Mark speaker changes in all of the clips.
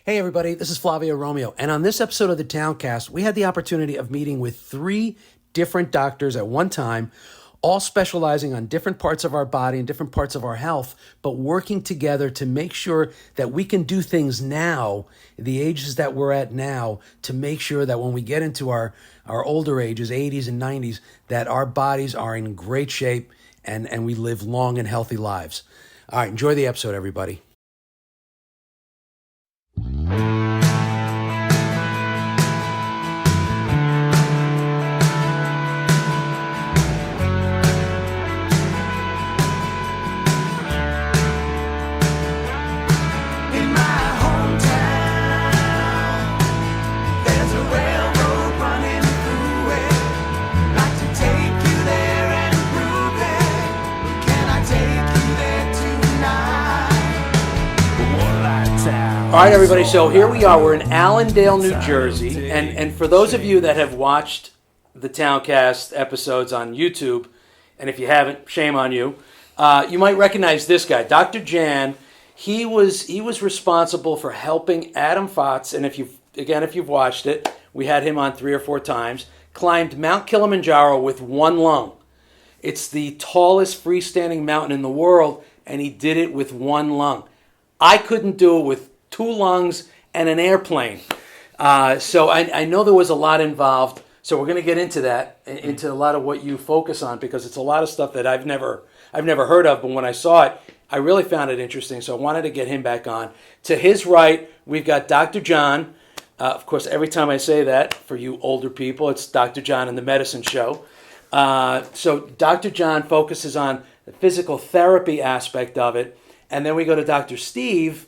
Speaker 1: Hey everybody, this is Flavio Romeo, and on this episode of the Towncast, we had the opportunity of meeting with 3 different doctors at one time, all specializing on different parts of our body and different parts of our health, but working together to make sure that we can do things now, the ages that we're at now, to make sure that when we get into our older ages, 80s and 90s, that our bodies are in great shape and we live long and healthy lives. All right, enjoy the episode, everybody. All right, everybody, so here we are. We're in Allendale, New Jersey, and for those of you that have watched the Towncast episodes on YouTube, and if you haven't, shame on you, you might recognize this guy, Dr. Jan. He was responsible for helping Adam Fotz, and if you've watched it, we had him on 3 or 4 times, climbed Mount Kilimanjaro with one lung. It's the tallest freestanding mountain in the world, and he did it with one lung. I couldn't do it with 2 lungs and an airplane. So I know there was a lot involved. So we're going to get into that, into a lot of what you focus on, because it's a lot of stuff that I've never heard of. But when I saw it, I really found it interesting. So I wanted to get him back on. To his right, we've got Dr. John. Of course, every time I say that, for you older people, it's Dr. John and the Medicine Show. So Dr. John focuses on the physical therapy aspect of it. And then we go to Dr. Steve,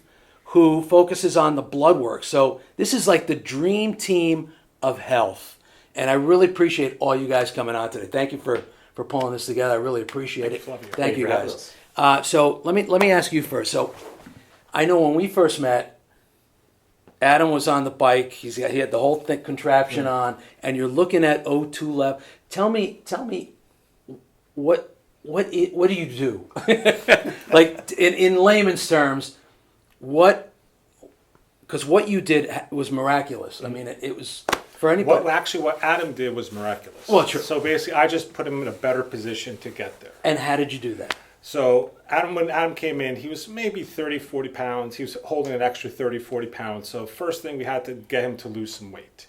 Speaker 1: who focuses on the blood work. So this is like the dream team of health. And I really appreciate all you guys coming on today. Thank you for pulling this together. I really appreciate it. Thank you guys. So let me ask you first. So I know when we first met, Adam was on the bike. He had the whole thick contraption on, and you're looking at O2 level. Tell me what do you do? Like in layman's terms, because what you did was miraculous. I mean, it was for anybody.
Speaker 2: What Adam did was miraculous.
Speaker 1: Well, true.
Speaker 2: So basically, I just put him in a better position to get there.
Speaker 1: And how did you do that?
Speaker 2: So when Adam came in, he was maybe 30, 40 pounds. He was holding an extra 30, 40 pounds. So first thing, we had to get him to lose some weight.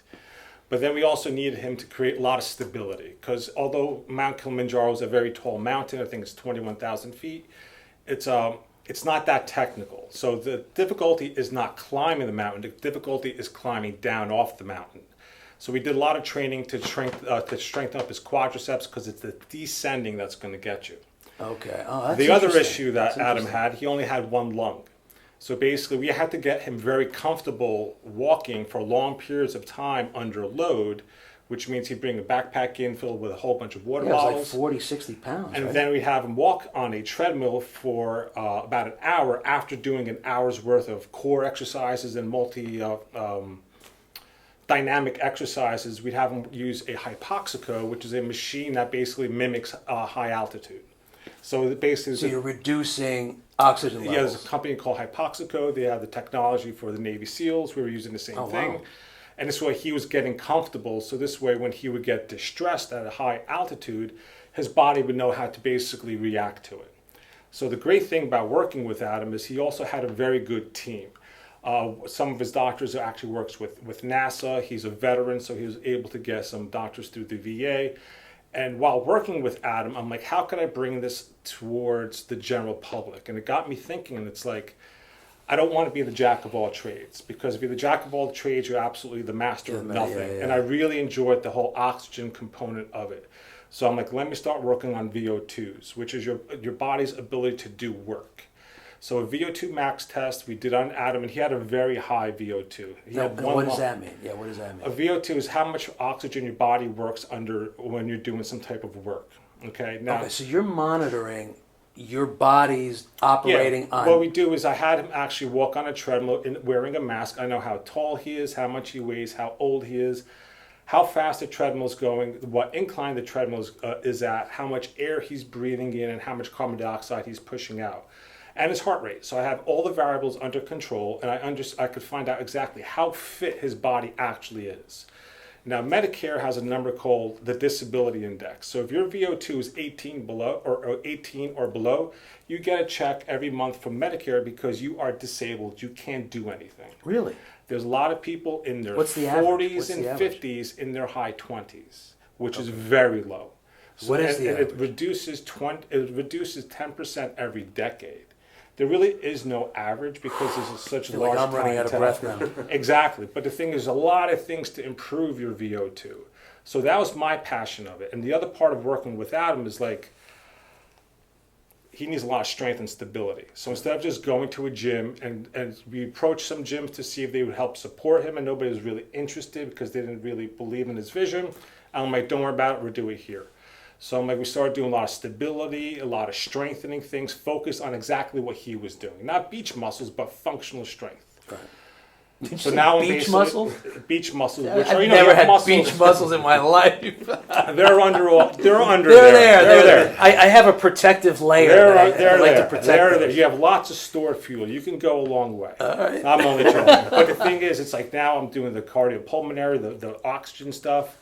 Speaker 2: But then we also needed him to create a lot of stability, because although Mount Kilimanjaro is a very tall mountain, I think it's 21,000 feet, it's not that technical. So the difficulty is not climbing the mountain. The difficulty is climbing down off the mountain. So we did a lot of training to strengthen up his quadriceps, because it's the descending that's going to get you.
Speaker 1: Okay. Oh, that's
Speaker 2: the other issue that Adam had, he only had one lung. So basically, we had to get him very comfortable walking for long periods of time under load, which means he'd bring a backpack in filled with a whole bunch of water bottles.
Speaker 1: It was like 40, 60 pounds,
Speaker 2: and
Speaker 1: right?
Speaker 2: then we'd have him walk on a treadmill for about an hour after doing an hour's worth of core exercises and dynamic exercises. We'd have him use a hypoxico, which is a machine that basically mimics high altitude. So basically,
Speaker 1: so you're reducing oxygen levels.
Speaker 2: Yeah, there's a company called Hypoxico. They have the technology for the Navy SEALs. We were using the same thing. Wow. And this way he was getting comfortable. So this way, when he would get distressed at a high altitude, his body would know how to basically react to it. So the great thing about working with Adam is he also had a very good team. Some of his doctors actually works with NASA. He's a veteran, so he was able to get some doctors through the VA. And while working with Adam, I'm like, how can I bring this towards the general public? And it got me thinking, and it's like, I don't want to be the jack of all trades, because if you're the jack of all trades, you're absolutely the master of nothing. Yeah. And I really enjoyed the whole oxygen component of it. So I'm like, let me start working on VO2s, which is your body's ability to do work. So a VO2 max test we did on Adam, and he had a very high VO2.
Speaker 1: What does that mean? Yeah, what does that mean?
Speaker 2: A VO2 is how much oxygen your body works under when you're doing some type of work. Okay. Now,
Speaker 1: so you're monitoring your body's operating on.
Speaker 2: What we do is I had him actually walk on a treadmill wearing a mask. I know how tall he is, how much he weighs, how old he is, how fast the treadmill is going, what incline the treadmill is at, how much air he's breathing in, and how much carbon dioxide he's pushing out. and his heart rate. So I have all the variables under control, and I could find out exactly how fit his body actually is. Now, Medicare has a number called the disability index. So if your VO2 is 18 below or 18 or below, you get a check every month from Medicare because you are disabled. You can't do anything.
Speaker 1: Really?
Speaker 2: There's a lot of people in their
Speaker 1: What's the
Speaker 2: 40s and
Speaker 1: average?
Speaker 2: 50s in their high 20s, which is very low. So,
Speaker 1: what is the average?
Speaker 2: It reduces 10% every decade. There really is no average because there's such a large
Speaker 1: I'm running out of breath now.
Speaker 2: Exactly. But the thing is, a lot of things to improve your VO2. So that was my passion of it. And the other part of working with Adam is like, he needs a lot of strength and stability. So instead of just going to a gym, and we approached some gyms to see if they would help support him, and nobody was really interested because they didn't really believe in his vision. I'm like, don't worry about it, we'll do it here. So I'm like, we started doing a lot of stability, a lot of strengthening things, focused on exactly what he was doing. Not beach muscles, but functional strength.
Speaker 1: Right.
Speaker 2: So now
Speaker 1: beach muscles?
Speaker 2: Beach muscles.
Speaker 1: Yeah,
Speaker 2: Which
Speaker 1: I've
Speaker 2: are,
Speaker 1: never had
Speaker 2: muscles.
Speaker 1: beach muscles in my life.
Speaker 2: They're under
Speaker 1: They're
Speaker 2: there.
Speaker 1: I have a protective layer.
Speaker 2: They're
Speaker 1: I like
Speaker 2: there.
Speaker 1: to protect
Speaker 2: They're
Speaker 1: those.
Speaker 2: there. You have lots of stored fuel. You can go a long way.
Speaker 1: All right.
Speaker 2: I'm only joking. But the thing is, it's like now I'm doing the cardiopulmonary, the oxygen stuff.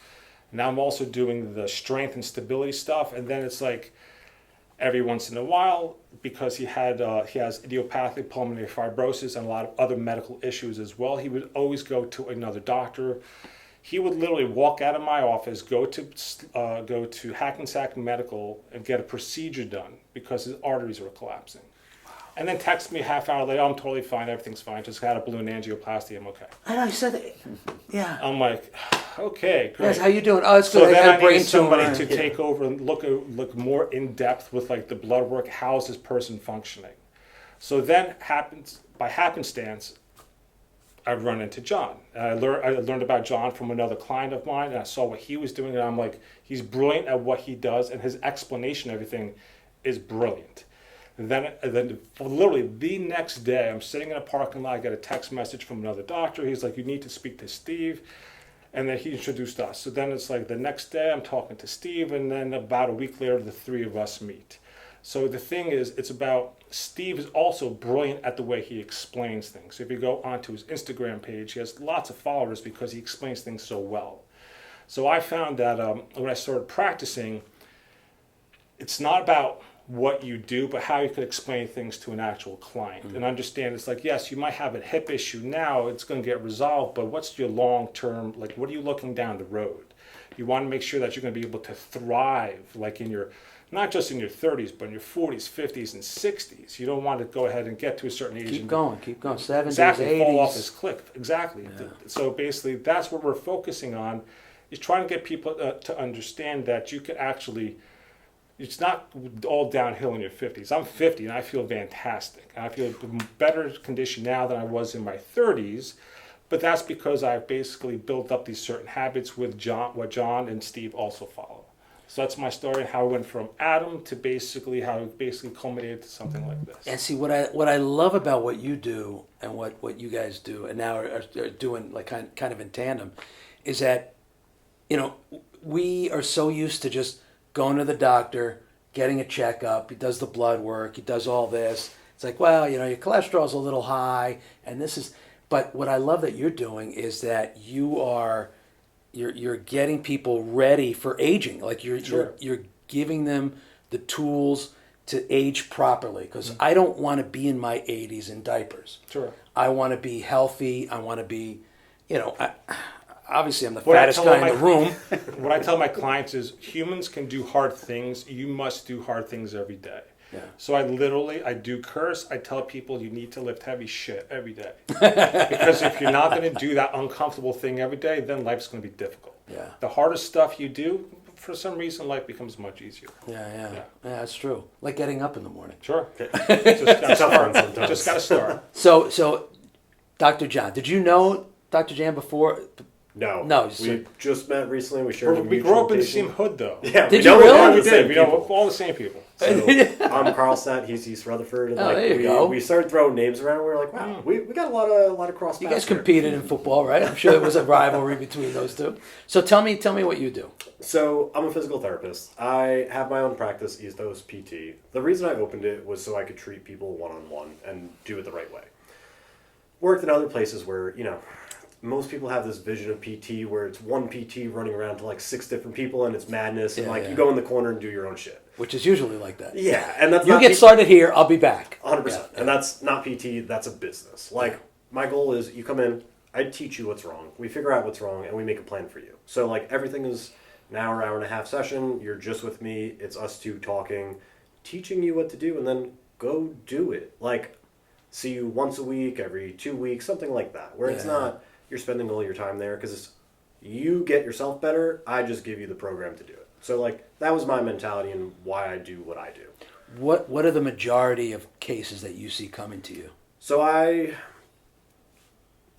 Speaker 2: Now I'm also doing the strength and stability stuff. And then it's like every once in a while, because he has idiopathic pulmonary fibrosis and a lot of other medical issues as well, he would always go to another doctor. He would literally walk out of my office, go to Hackensack Medical and get a procedure done because his arteries were collapsing. And then text me a half hour later, I'm totally fine, everything's fine, just had a balloon angioplasty, I'm okay.
Speaker 1: I know, you said that. Yeah.
Speaker 2: I'm like, okay, great.
Speaker 1: Yes, how you doing? Oh, it's
Speaker 2: So
Speaker 1: good.
Speaker 2: then
Speaker 1: had
Speaker 2: I
Speaker 1: a brain
Speaker 2: needed somebody
Speaker 1: tumor.
Speaker 2: to take over and look more in depth with like the blood work. How is this person functioning? So then by happenstance, I run into John. And I learned about John from another client of mine, and I saw what he was doing, and I'm like, he's brilliant at what he does, and his explanation of everything is brilliant. And then literally the next day, I'm sitting in a parking lot, I get a text message from another doctor. He's like, you need to speak to Steve. And then he introduced us. So then it's like the next day I'm talking to Steve, and then about a week later, the three of us meet. So the thing is, it's about, Steve is also brilliant at the way he explains things. So if you go onto his Instagram page, he has lots of followers because he explains things so well. So I found that when I started practicing, it's not about what you do, but how you could explain things to an actual client and understand. It's like, yes, you might have a hip issue now, it's going to get resolved, but what's your long term, like what are you looking down the road? You want to make sure that you're going to be able to thrive, like in your, not just in your 30s, but in your 40s, 50s, and 60s. You don't want to go ahead and get to a certain age.
Speaker 1: Keep going. 70s,
Speaker 2: exactly,
Speaker 1: 80s.
Speaker 2: fall off this cliff. Exactly.
Speaker 1: Yeah.
Speaker 2: So basically, that's what we're focusing on, is trying to get people to understand that you could actually, it's not all downhill in your 50s. I'm 50 and I feel fantastic. I feel in better condition now than I was in my 30s, but that's because I've basically built up these certain habits with what John and Steve also follow. So that's my story, how I went from Adam to basically how it basically culminated to something like this.
Speaker 1: And see, what I love about what you do and what you guys do and now are doing like kind of in tandem is that, you know, we are so used to just going to the doctor, getting a checkup. He does the blood work. He does all this. It's like, well, you know, your cholesterol's a little high, and this is. But what I love that you're doing is that you're getting people ready for aging. Like you're giving them the tools to age properly. Because I don't want to be in my 80s in diapers.
Speaker 2: Sure.
Speaker 1: I want to be healthy. I want to be, you know. Obviously, I'm the fattest guy in the room.
Speaker 2: What I tell my clients is humans can do hard things. You must do hard things every day.
Speaker 1: Yeah.
Speaker 2: So I do curse. I tell people you need to lift heavy shit every day. Because if you're not going to do that uncomfortable thing every day, then life's going to be difficult.
Speaker 1: Yeah.
Speaker 2: The hardest stuff you do, for some reason, life becomes much easier.
Speaker 1: Yeah, that's true. Like getting up in the morning.
Speaker 2: Sure. Just got to start.
Speaker 1: So, Dr. John, did you know Dr. Jan before
Speaker 3: No.
Speaker 1: No,
Speaker 3: We just met recently. We shared a
Speaker 2: We
Speaker 3: mutual
Speaker 2: grew up in the
Speaker 3: patient.
Speaker 2: same hood, though.
Speaker 3: Yeah,
Speaker 1: Did
Speaker 3: we
Speaker 1: you
Speaker 3: know
Speaker 1: really?
Speaker 3: all
Speaker 2: Yeah, we
Speaker 3: the same
Speaker 2: did. We know
Speaker 3: people.
Speaker 2: all the same people.
Speaker 3: So I'm Carlstadt. He's East Rutherford. And
Speaker 1: there you go.
Speaker 3: We started throwing names around. We were like, wow, we got a lot of cross.
Speaker 1: You guys competed in football, right? I'm sure there was a rivalry between those two. So tell me what you do.
Speaker 3: So I'm a physical therapist. I have my own practice, Ethos PT. The reason I opened it was so I could treat people one-on-one and do it the right way. Worked in other places where, most people have this vision of PT where it's one PT running around to like 6 different people and it's madness and you go in the corner and do your own shit.
Speaker 1: Which is usually like that.
Speaker 3: Yeah, and that's
Speaker 1: you
Speaker 3: not
Speaker 1: get started here, I'll be back.
Speaker 3: 100%.
Speaker 1: Yeah.
Speaker 3: And that's not PT, that's a business. Like, my goal is you come in, I teach you what's wrong. We figure out what's wrong and we make a plan for you. So like everything is an hour and a half session. You're just with me. It's us two talking, teaching you what to do, and then go do it. Like, see you once a week, every 2 weeks, something like that. Where it's not you're spending all your time there because you get yourself better. I just give you the program to do it. So like that was my mentality and why I do what I do.
Speaker 1: What are the majority of cases that you see coming to you?
Speaker 3: So I'm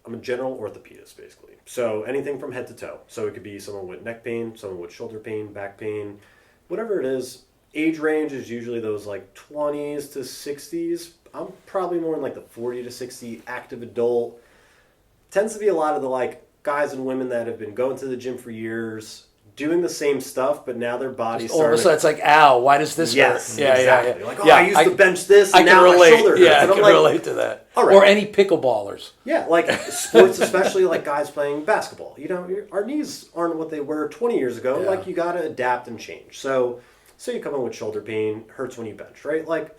Speaker 3: a general orthopedist, basically. So anything from head to toe. So it could be someone with neck pain, someone with shoulder pain, back pain, whatever it is. Age range is usually those like 20s to 60s. I'm probably more in like the 40 to 60 active adult. Tends to be a lot of the like guys and women that have been going to the gym for years, doing the same stuff, but now their bodies
Speaker 1: All of a sudden it's like, ow, why does this
Speaker 3: yes,
Speaker 1: hurt?
Speaker 3: exactly. Like, I used to bench this,
Speaker 1: I
Speaker 3: and
Speaker 1: can
Speaker 3: now
Speaker 1: relate.
Speaker 3: my shoulder hurts.
Speaker 1: Yeah,
Speaker 3: And
Speaker 1: I
Speaker 3: I'm
Speaker 1: can
Speaker 3: like,
Speaker 1: relate to that.
Speaker 3: all right.
Speaker 1: Or any pickleballers.
Speaker 3: Yeah, like sports, especially like guys playing basketball. Our knees aren't what they were 20 years ago.
Speaker 1: Yeah.
Speaker 3: Like, you got to adapt and change. So you come in with shoulder pain, hurts when you bench, right? Like,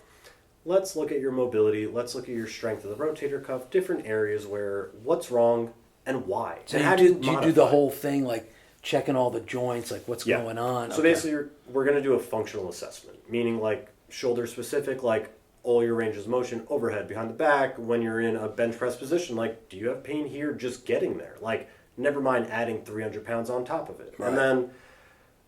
Speaker 3: let's look at your mobility. Let's look at your strength of the rotator cuff, different areas where what's wrong and why.
Speaker 1: So
Speaker 3: and
Speaker 1: do you do the whole thing, like checking all the joints, like what's going on?
Speaker 3: So basically, we're going to do a functional assessment, meaning like shoulder specific, like all your ranges of motion, overhead, behind the back, when you're in a bench press position, like do you have pain here just getting there? Like, never mind adding 300 pounds on top of it. Right. And then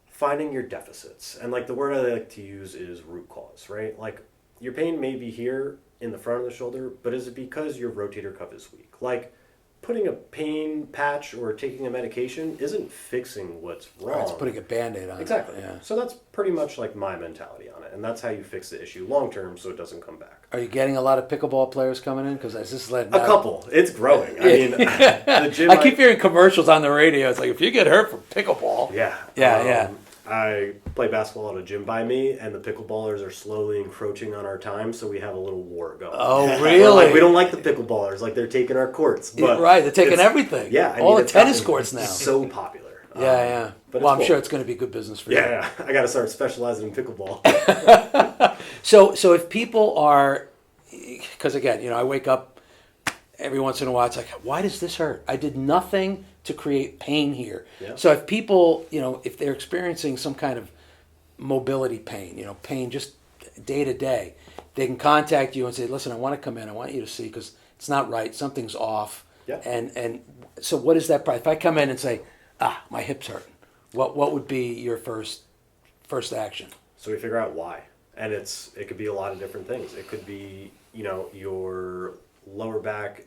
Speaker 3: finding your deficits. And like the word I like to use is root cause, right? Like your pain may be here in the front of the shoulder, but is it because your rotator cuff is weak? Like, putting a pain patch or taking a medication isn't fixing what's wrong.
Speaker 1: It's putting a Band-Aid on
Speaker 3: Exactly.
Speaker 1: it. Yeah.
Speaker 3: So that's pretty much like my mentality on it, and that's how you fix the issue long term so it doesn't come back.
Speaker 1: Are you getting a lot of pickleball players coming in? Because this is
Speaker 3: A couple. It's growing. I mean, the gym.
Speaker 1: I keep hearing commercials on the radio. It's like, if you get hurt from pickleball.
Speaker 3: Yeah. I play basketball at a gym by me, and the pickleballers are slowly encroaching on our time, so we have a little war going.
Speaker 1: Oh, really?
Speaker 3: Like, we don't like the pickleballers. Like, they're taking our courts. But
Speaker 1: right, they're taking everything.
Speaker 3: Yeah.
Speaker 1: All the tennis courts now.
Speaker 3: It's so popular.
Speaker 1: Yeah.
Speaker 3: But
Speaker 1: well, I'm
Speaker 3: cool.
Speaker 1: sure it's going to be good business for you.
Speaker 3: Yeah. I got to start specializing in pickleball.
Speaker 1: So if people are, because again, I wake up every once in a while, it's like, why does this hurt? I did nothing to create pain here.
Speaker 3: Yeah.
Speaker 1: So if people, if they're experiencing some kind of mobility pain, pain just day to day, they can contact you and say, listen, I want to come in. I want you to see because it's not right. Something's off.
Speaker 3: Yeah.
Speaker 1: And so what is that? If I come in and say, my hip's hurting, what would be your first action?
Speaker 3: So we figure out why. And it could be a lot of different things. It could be, your lower back,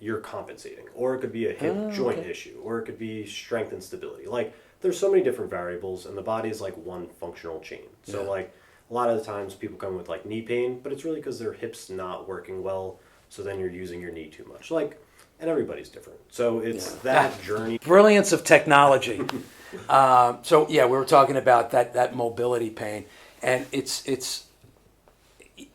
Speaker 3: you're compensating, or it could be a hip joint issue, or it could be strength and stability. Like, there's so many different variables, and the body is like one functional chain. So like a lot of the times people come with like knee pain, but it's really because their hip's not working well. So then you're using your knee too much. Like, and everybody's different. So it's that journey.
Speaker 1: Brilliance of technology. So we were talking about that mobility pain, and it's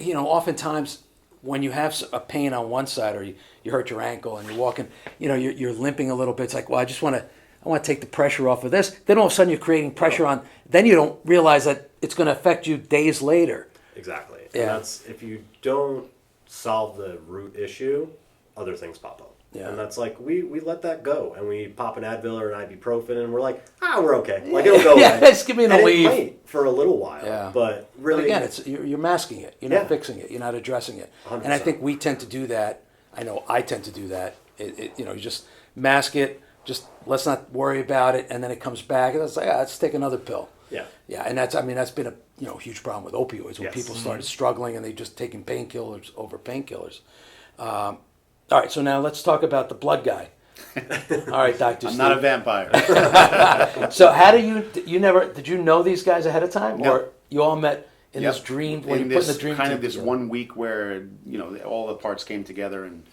Speaker 1: oftentimes when you have a pain on one side, or you hurt your ankle and you're walking, you're limping a little bit. It's like, well, I want to take the pressure off of this. Then all of a sudden you're creating pressure on. Then you don't realize that it's going to affect you days later.
Speaker 3: Exactly.
Speaker 1: Yeah.
Speaker 3: And that's, if you don't solve the root issue, other things pop up.
Speaker 1: Yeah.
Speaker 3: And that's like, we let that go, and we pop an Advil or an ibuprofen, and we're like, we're okay. Like, it'll go away.
Speaker 1: Just give me an
Speaker 3: and
Speaker 1: leave.
Speaker 3: it might for a little while.
Speaker 1: Yeah.
Speaker 3: But really,
Speaker 1: But again, you're masking it. You're not fixing it. You're not addressing it.
Speaker 3: 100%.
Speaker 1: And I think we tend to do that. I know I tend to do that. You just mask it. Just let's not worry about it, and then it comes back, and it's like, let's take another pill.
Speaker 3: Yeah.
Speaker 1: Yeah, and that's been a huge problem with opioids when people started struggling and they just taking painkillers over painkillers. All right, so now let's talk about the blood guy. All right, Dr.
Speaker 4: I'm
Speaker 1: Steve.
Speaker 4: not a vampire.
Speaker 1: So how do did you know these guys ahead of time?
Speaker 4: No.
Speaker 1: Or you all met in
Speaker 4: Yep.
Speaker 1: this dream, when
Speaker 4: In
Speaker 1: you put
Speaker 4: this
Speaker 1: the dream
Speaker 4: kind
Speaker 1: team
Speaker 4: of this
Speaker 1: together?
Speaker 4: 1 week where all the parts came together and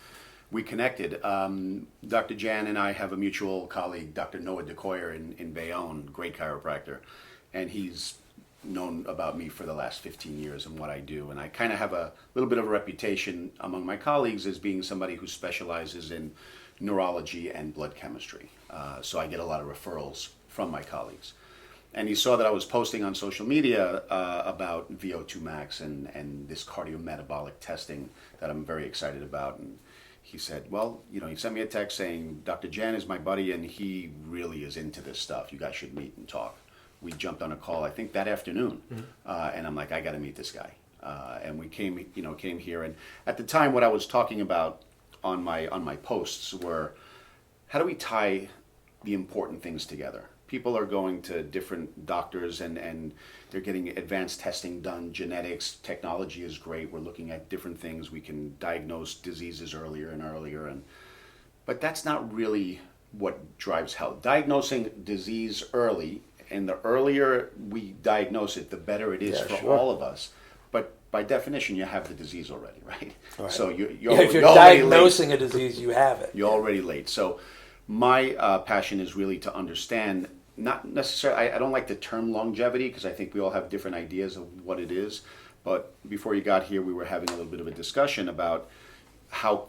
Speaker 4: we connected. Dr. Jan and I have a mutual colleague, Dr. Noah DeCoyer in Bayonne, great chiropractor, and he's known about me for the last 15 years and what I do. And I kind of have a little bit of a reputation among my colleagues as being somebody who specializes in neurology and blood chemistry. So I get a lot of referrals from my colleagues. And he saw that I was posting on social media about VO2 max and this cardiometabolic testing that I'm very excited about. And he said, well, he sent me a text saying, Dr. Jan is my buddy and he really is into this stuff. You guys should meet and talk. We jumped on a call, I think that afternoon. And I'm like, I got to meet this guy. And we came here. And at the time, what I was talking about on my posts were, how do we tie the important things together? People are going to different doctors and they're getting advanced testing done. Genetics, technology is great. We're looking at different things. We can diagnose diseases earlier and earlier. But that's not really what drives health. Diagnosing disease early, and the earlier we diagnose it, the better it is for all of us. But by definition, you have the disease already, right?
Speaker 1: Right.
Speaker 4: So
Speaker 1: if
Speaker 4: you're
Speaker 1: you're
Speaker 4: already
Speaker 1: diagnosing
Speaker 4: late.
Speaker 1: a disease, you have it.
Speaker 4: You're already late. So my passion is really to understand, not necessarily, I don't like the term longevity because I think we all have different ideas of what it is. But before you got here, we were having a little bit of a discussion about how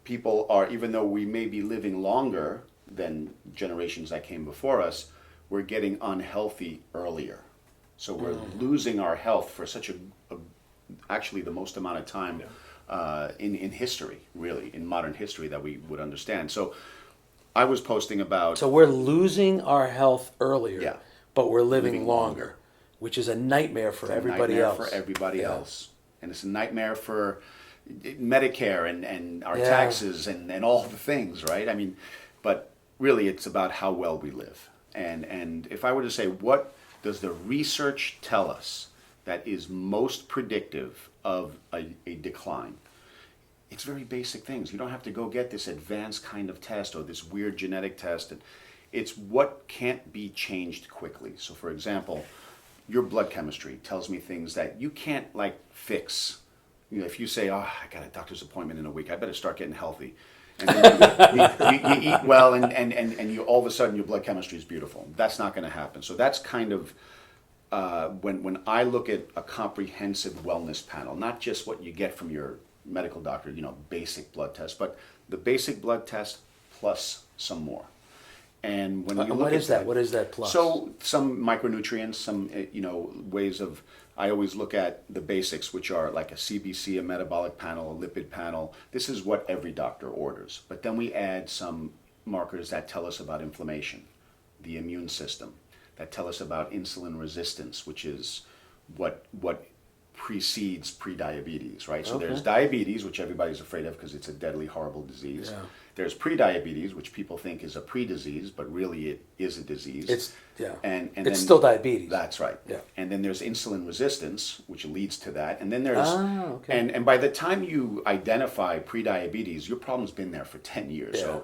Speaker 4: people are, even though we may be living longer than generations that came before us, we're getting unhealthy earlier. So we're losing our health for such actually the most amount of time in history, really, in modern history that we would understand. So I was posting about...
Speaker 1: So we're losing our health earlier,
Speaker 4: Yeah.
Speaker 1: but we're living
Speaker 4: Living
Speaker 1: longer,
Speaker 4: longer.
Speaker 1: which is a nightmare for
Speaker 4: It's a
Speaker 1: everybody
Speaker 4: nightmare
Speaker 1: else.
Speaker 4: for everybody
Speaker 1: Yeah.
Speaker 4: else. And it's a nightmare for Medicare and our
Speaker 1: Yeah.
Speaker 4: taxes and all the things, right? I mean, but really it's about how well we live. And if I were to say, what does the research tell us that is most predictive of a decline? It's very basic things. You don't have to go get this advanced kind of test or this weird genetic test. It's what can't be changed quickly. So for example, your blood chemistry tells me things that you can't fix. If you say, oh, I got a doctor's appointment in a week, I better start getting healthy. And then you eat well and you all of a sudden your blood chemistry is beautiful. That's not going to happen. So that's kind of when I look at a comprehensive wellness panel, not just what you get from your medical doctor, basic blood test, but the basic blood test plus some more. And when you look
Speaker 1: what
Speaker 4: at
Speaker 1: is that? What is that plus?
Speaker 4: So some micronutrients, some ways of. I always look at the basics, which are like a CBC, a metabolic panel, a lipid panel. This is what every doctor orders. But then we add some markers that tell us about inflammation, the immune system, that tell us about insulin resistance, which is what precedes prediabetes, right? So there's diabetes, which everybody's afraid of because it's a deadly, horrible disease.
Speaker 1: Yeah.
Speaker 4: There's prediabetes, which people think is a pre-disease, but really it is a disease. And
Speaker 1: it's
Speaker 4: then,
Speaker 1: still diabetes.
Speaker 4: That's right.
Speaker 1: Yeah.
Speaker 4: And then there's insulin resistance, which leads to that. And then there's
Speaker 1: okay.
Speaker 4: and by the time you identify prediabetes, your problem's been there for 10 years.
Speaker 1: Yeah.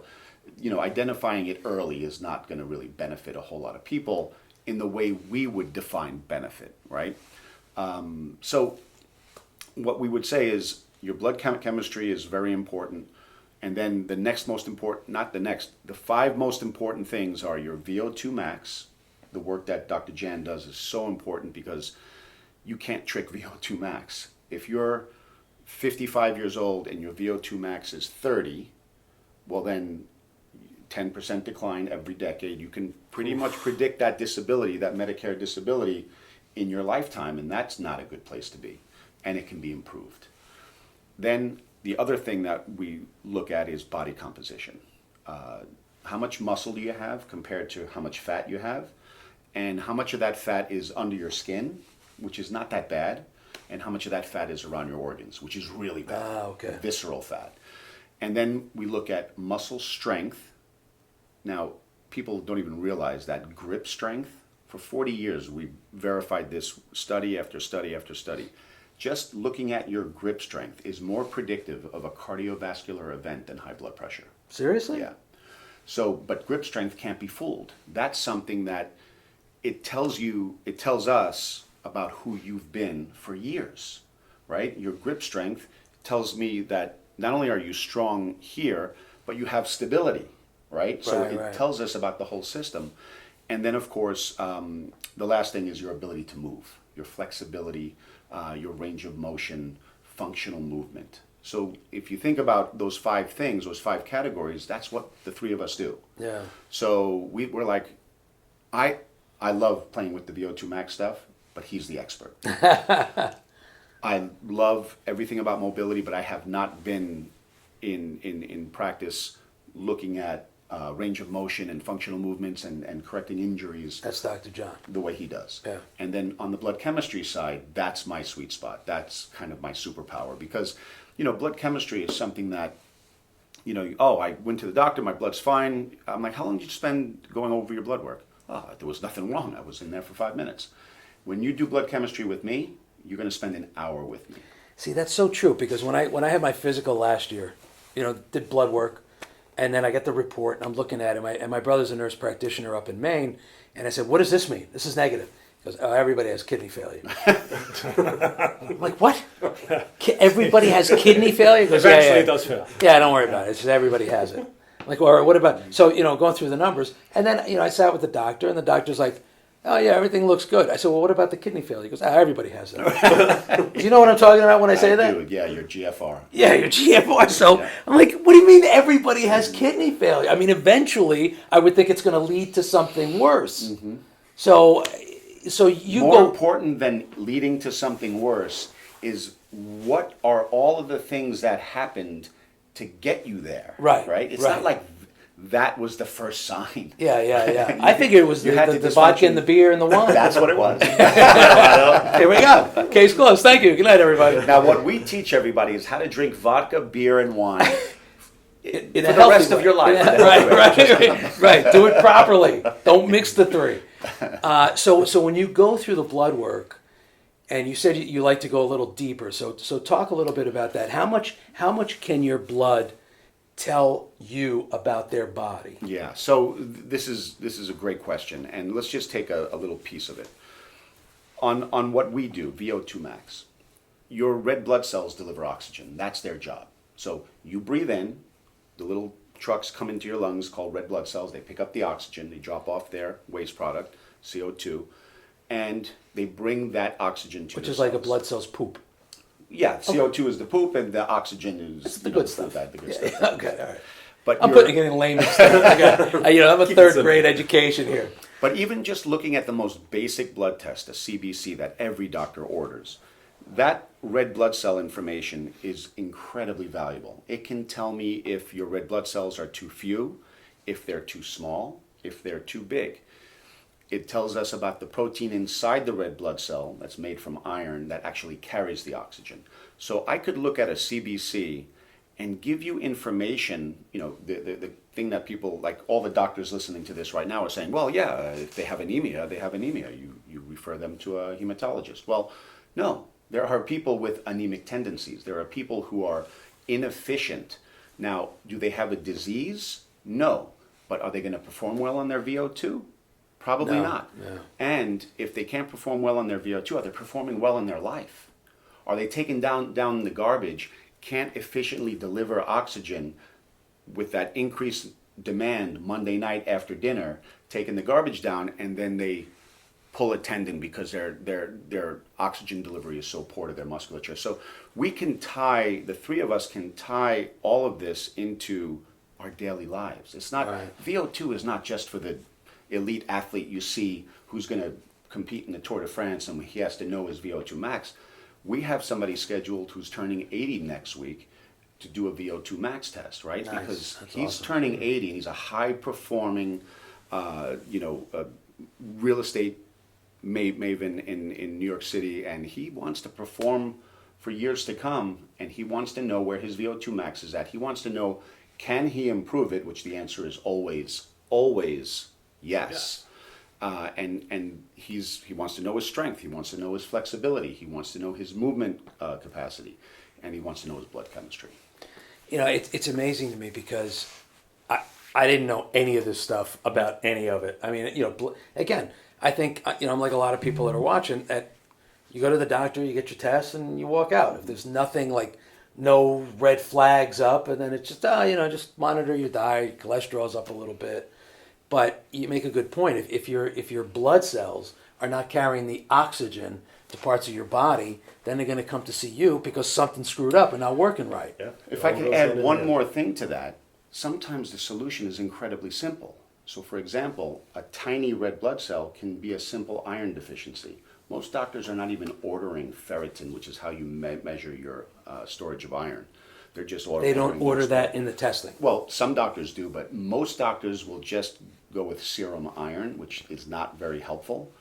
Speaker 4: So, identifying it early is not going to really benefit a whole lot of people in the way we would define benefit, right? So what we would say is your blood chemistry is very important. And then the next most important, the 5 most important things are your VO2 max. The work that Dr. Jan does is so important because you can't trick VO2 max. If you're 55 years old and your VO2 max is 30, well then 10% decline every decade. You can pretty much predict that disability, that Medicare disability in your lifetime, and that's not a good place to be. And it can be improved. Then the other thing that we look at is body composition. How much muscle do you have compared to how much fat you have? And how much of that fat is under your skin, which is not that bad, and how much of that fat is around your organs, which is really bad, visceral fat. And then we look at muscle strength. Now, people don't even realize that grip strength, for 40 years we verified this study after study after study. Just looking at your grip strength is more predictive of a cardiovascular event than high blood pressure.
Speaker 1: Seriously?
Speaker 4: Yeah. So, but grip strength can't be fooled. That's something that it tells us about who you've been for years, right? Your grip strength tells me that not only are you strong here, but you have stability, right? So it tells us about the whole system. And then, of course, the last thing is your ability to move, your flexibility, your range of motion, functional movement. So if you think about those 5 things, those 5 categories, that's what the 3 of us do.
Speaker 1: Yeah.
Speaker 4: So we're like, I love playing with the VO2 max stuff, but he's the expert. I love everything about mobility, but I have not been in practice looking at range of motion and functional movements and correcting injuries.
Speaker 1: That's Dr. John.
Speaker 4: The way he does.
Speaker 1: Yeah.
Speaker 4: And then on the blood chemistry side, that's my sweet spot. That's kind of my superpower because, blood chemistry is something that, I went to the doctor, my blood's fine. I'm like, how long did you spend going over your blood work? Oh, there was nothing wrong. I was in there for 5 minutes. When you do blood chemistry with me, you're going to spend an hour with me.
Speaker 1: See, that's so true because when I had my physical last year, did blood work, and then I get the report and I'm looking at it, and my brother's a nurse practitioner up in Maine, and I said, "What does this mean? This is negative." He goes, "Oh, everybody has kidney failure." I'm like, "What? Everybody has kidney failure?" He goes,
Speaker 2: Eventually it does fail.
Speaker 1: Yeah, don't worry about it. It's just everybody has it. I'm like, or what about, so, going through the numbers, and then, I sat with the doctor, and the doctor's like, "Oh, yeah, everything looks good." I said, "Well, what about the kidney failure?" He goes, everybody has that." Do you know what I'm talking about when I say that?
Speaker 4: Dude, yeah, your GFR.
Speaker 1: Yeah, your GFR. So I'm like, what do you mean everybody has kidney failure? I mean, eventually, I would think it's going to lead to something worse. Mm-hmm. So you
Speaker 4: More
Speaker 1: go.
Speaker 4: important than leading to something worse is what are all of the things that happened to get you there.
Speaker 1: Right.
Speaker 4: Right? It's not like that was the first sign.
Speaker 1: Yeah. I figured it was the
Speaker 4: dysfunction.
Speaker 1: vodka and the beer and the wine.
Speaker 4: That's what it was.
Speaker 1: Here we go. Case closed. Thank you. Good night, everybody.
Speaker 4: Now, what we teach everybody is how to drink vodka, beer, and wine
Speaker 1: In
Speaker 4: for
Speaker 1: a
Speaker 4: the
Speaker 1: healthy
Speaker 4: rest
Speaker 1: way.
Speaker 4: of your life.
Speaker 1: Yeah, right. Do it properly. Don't mix the 3. So when you go through the blood work, and you said you like to go a little deeper, so talk a little bit about that. How much can your blood tell you about their body?
Speaker 4: Yeah, so this is a great question, and let's just take a little piece of it. On what we do, VO2 max, your red blood cells deliver oxygen. That's their job. So you breathe in, the little trucks come into your lungs called red blood cells. They pick up the oxygen, they drop off their waste product, CO2, and they bring that oxygen to
Speaker 1: Which
Speaker 4: the
Speaker 1: is like a
Speaker 4: cells.
Speaker 1: blood cell's poop.
Speaker 4: Yeah, CO2 is the poop, and the oxygen is
Speaker 1: That's the good stuff.
Speaker 4: The good
Speaker 1: Yeah,
Speaker 4: stuff.
Speaker 1: okay, all right.
Speaker 4: But
Speaker 1: I'm putting it in layman's terms. I have a third grade education here.
Speaker 4: But even just looking at the most basic blood test, a CBC that every doctor orders, that red blood cell information is incredibly valuable. It can tell me if your red blood cells are too few, if they're too small, if they're too big. It tells us about the protein inside the red blood cell that's made from iron that actually carries the oxygen. So I could look at a CBC and give you information, the thing that people, like all the doctors listening to this right now are saying, well, yeah, if they have anemia, they have anemia. You refer them to a hematologist. Well, no, there are people with anemic tendencies. There are people who are inefficient. Now, do they have a disease? No. But are they going to perform well on their VO2? Probably not.
Speaker 1: No.
Speaker 4: And if they can't perform well on their VO2, are they performing well in their life? Are they taking down the garbage, can't efficiently deliver oxygen with that increased demand Monday night after dinner, taking the garbage down, and then they pull a tendon because their oxygen delivery is so poor to their musculature. So we can tie, the 3 of us can tie all of this into our daily lives. It's not, VO2 is not just for the elite athlete you see who's going to compete in the Tour de France and he has to know his VO2 max. We have somebody scheduled who's turning 80 next week to do a VO2 max test, right?
Speaker 1: Nice.
Speaker 4: Because
Speaker 1: That's
Speaker 4: he's
Speaker 1: awesome.
Speaker 4: turning 80 and he's a high performing, real estate maven in New York City, and he wants to perform for years to come, and he wants to know where his VO2 max is at. He wants to know, can he improve it, which the answer is always yes. And he wants to know his strength, he wants to know his flexibility, he wants to know his movement capacity, and he wants to know his blood chemistry.
Speaker 1: It's amazing to me because I didn't know any of this stuff about any of it. I mean, again, I think, I'm like a lot of people that are watching, that you go to the doctor, you get your tests, and you walk out. If there's nothing like, no red flags up, and then it's just, just monitor your diet, cholesterol's up a little bit. But you make a good point. If your blood cells are not carrying the oxygen to parts of your body, then they're going to come to see you because something screwed up and not working right.
Speaker 3: Yeah.
Speaker 4: If I could add one more thing to that, sometimes the solution is incredibly simple. So for example, a tiny red blood cell can be a simple iron deficiency. Most doctors are not even ordering ferritin, which is how you measure your storage of iron. They're just ordering.
Speaker 1: They don't order that in the testing.
Speaker 4: Well, some doctors do, but most doctors will just go with serum iron, which is not very helpful.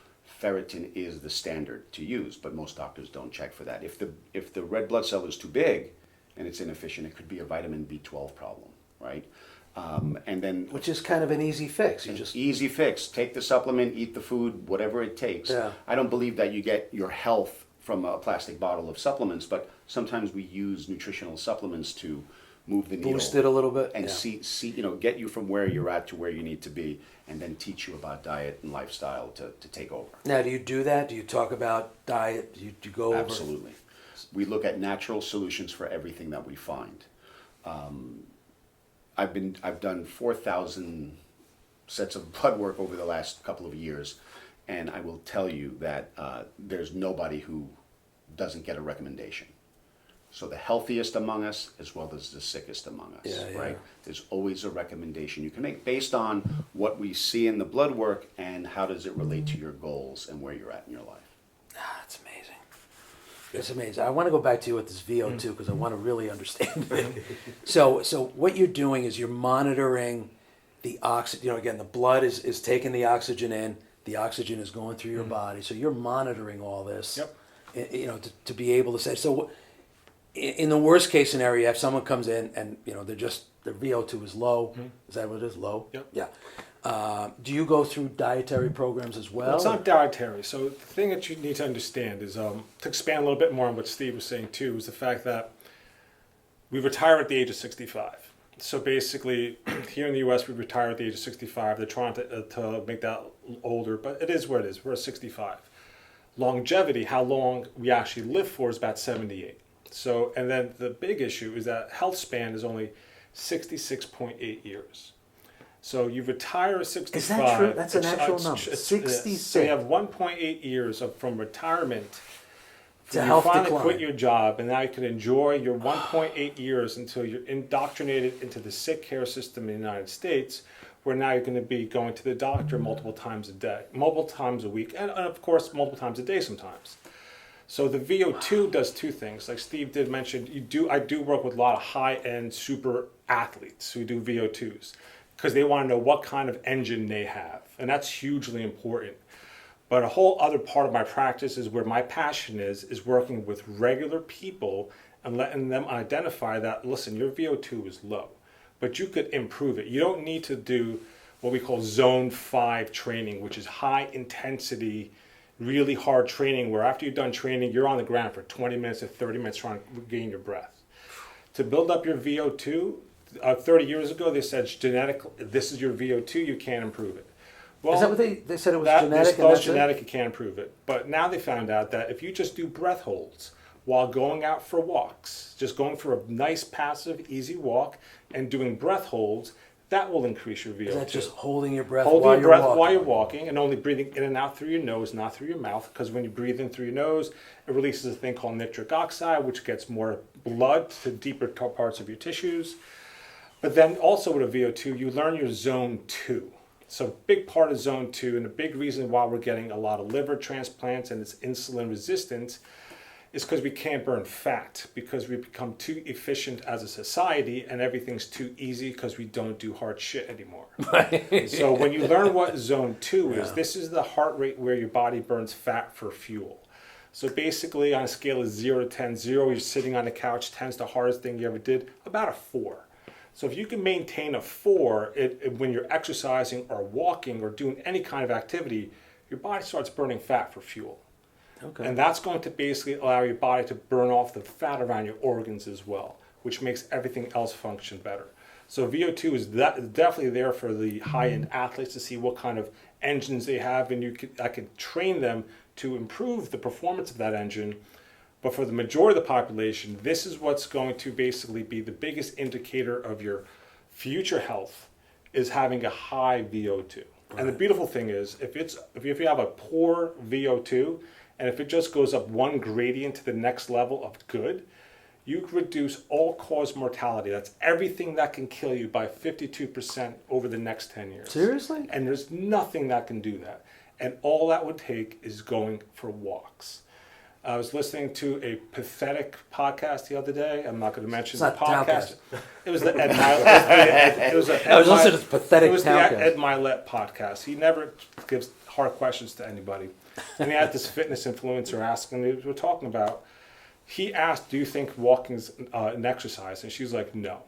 Speaker 4: Ferritin is the standard to use, but most doctors don't check for that. If the red blood cell is too big and it's inefficient, it could be a vitamin B12 problem, right? And then,
Speaker 1: Which is kind of an easy fix.
Speaker 4: easy fix. Take the supplement, eat the food, whatever it takes.
Speaker 1: Yeah.
Speaker 4: I don't believe that you get your health from a plastic bottle of supplements, but sometimes we use nutritional supplements to move the needle,
Speaker 1: Boost it a little bit,
Speaker 4: and
Speaker 1: yeah.
Speaker 4: see get you from where you're at to where you need to be, and then teach you about diet and lifestyle to take over.
Speaker 1: Now, do you do that? Do you talk about diet? Do you go over?
Speaker 4: Absolutely. We look at natural solutions for everything that we find. I've done 4,000 sets of blood work over the last couple of years, and I will tell you that there's nobody who doesn't get a recommendation. So the healthiest among us, as well as the sickest among us,
Speaker 1: Yeah,
Speaker 4: right?
Speaker 1: yeah.
Speaker 4: There's always a recommendation you can make based on what we see in the blood work and how does it relate to your goals and where you're at in your life.
Speaker 1: That's amazing. It's amazing. I want to go back to you with this VO2 because I want to really understand it. So what you're doing is you're monitoring the oxygen. Again, the blood is taking the oxygen in. The oxygen is going through your body. So you're monitoring all this.
Speaker 2: Yep.
Speaker 1: To be able to say. So in the worst case scenario, you have someone comes in and their VO2 is low. Is that what it is? Low.
Speaker 2: Yep.
Speaker 1: Yeah. Do you go through dietary programs as well?
Speaker 2: It's not dietary. So the thing that you need to understand is, to expand a little bit more on what Steve was saying too, is the fact that we retire at the age of 65. So basically, here in the U.S., we retire at the age of 65. They're trying to make that older, but it is what it is. We're at 65. Longevity, how long we actually live for, is about 78. So, and then the big issue is that health span is only 66.8 years. So you retire at 65.
Speaker 1: Is that true? That's an actual number. 66.
Speaker 2: So you have 1.8 years from retirement
Speaker 1: To
Speaker 2: you
Speaker 1: health
Speaker 2: finally
Speaker 1: decline.
Speaker 2: quit your job, and now you can enjoy your 1.8 years until you're indoctrinated into the sick care system in the United States, where now you're going to be going to the doctor multiple times a day, multiple times a week, and of course multiple times a day sometimes. So the VO2 does two things. Like Steve did mention, I do work with a lot of high-end super athletes who do VO2s because they want to know what kind of engine they have, and that's hugely important. But a whole other part of my practice is where my passion is working with regular people and letting them identify that, listen, your VO2 is low, but you could improve it. You don't need to do what we call zone 5 training, which is high intensity, really hard training where after you're done training, you're on the ground for 20 minutes to 30 minutes trying to regain your breath. To build up your VO2, 30 years ago, they said this is your VO2, you can't improve it. Well,
Speaker 1: Is that what they said it was genetic?
Speaker 2: This
Speaker 1: And that's
Speaker 2: genetic,
Speaker 1: it?
Speaker 2: you can't improve it. But now they found out that if you just do breath holds while going out for walks, just going for a nice, passive, easy walk and doing breath holds, that will increase your VO2.
Speaker 1: Is that just holding your breath
Speaker 2: Holding
Speaker 1: while
Speaker 2: your
Speaker 1: you're
Speaker 2: breath
Speaker 1: walking?
Speaker 2: while you're walking and only breathing in and out through your nose, not through your mouth, because when you breathe in through your nose, it releases a thing called nitric oxide, which gets more blood to deeper parts of your tissues. But then also with a VO2, you learn your zone 2. So a big part of zone 2 and a big reason why we're getting a lot of liver transplants and it's insulin resistance is because we can't burn fat because we've become too efficient as a society and everything's too easy because we don't do hard shit anymore. So when you learn what zone 2 is, this is the heart rate where your body burns fat for fuel. So basically on a scale of 0 to 10, 0 you're sitting on the couch, 10's the hardest thing you ever did, about a 4. So if you can maintain a 4 when you're exercising or walking or doing any kind of activity, your body starts burning fat for fuel.
Speaker 1: Okay.
Speaker 2: And that's going to basically allow your body to burn off the fat around your organs as well, which makes everything else function better. So VO2 is definitely there for the high-end athletes to see what kind of engines they have, and I could train them to improve the performance of that engine. But for the majority of the population, this is what's going to basically be the biggest indicator of your future health, is having a high VO2. Right. And the beautiful thing is, if you have a poor VO2, and if it just goes up one gradient to the next level of good, you can reduce all-cause mortality. That's everything that can kill you by 52% over the next 10 years.
Speaker 1: Seriously?
Speaker 2: And there's nothing that can do that. And all that would take is going for walks. I was listening to a pathetic podcast the other day. I'm not going to mention the podcast. It was the Ed Milet.
Speaker 1: I was listening to the pathetic podcast.
Speaker 2: It was the Ed Milet podcast. He never gives hard questions to anybody. And he had this fitness influencer asking, we were talking about, he asked, do you think walking is an exercise? And she's like, no.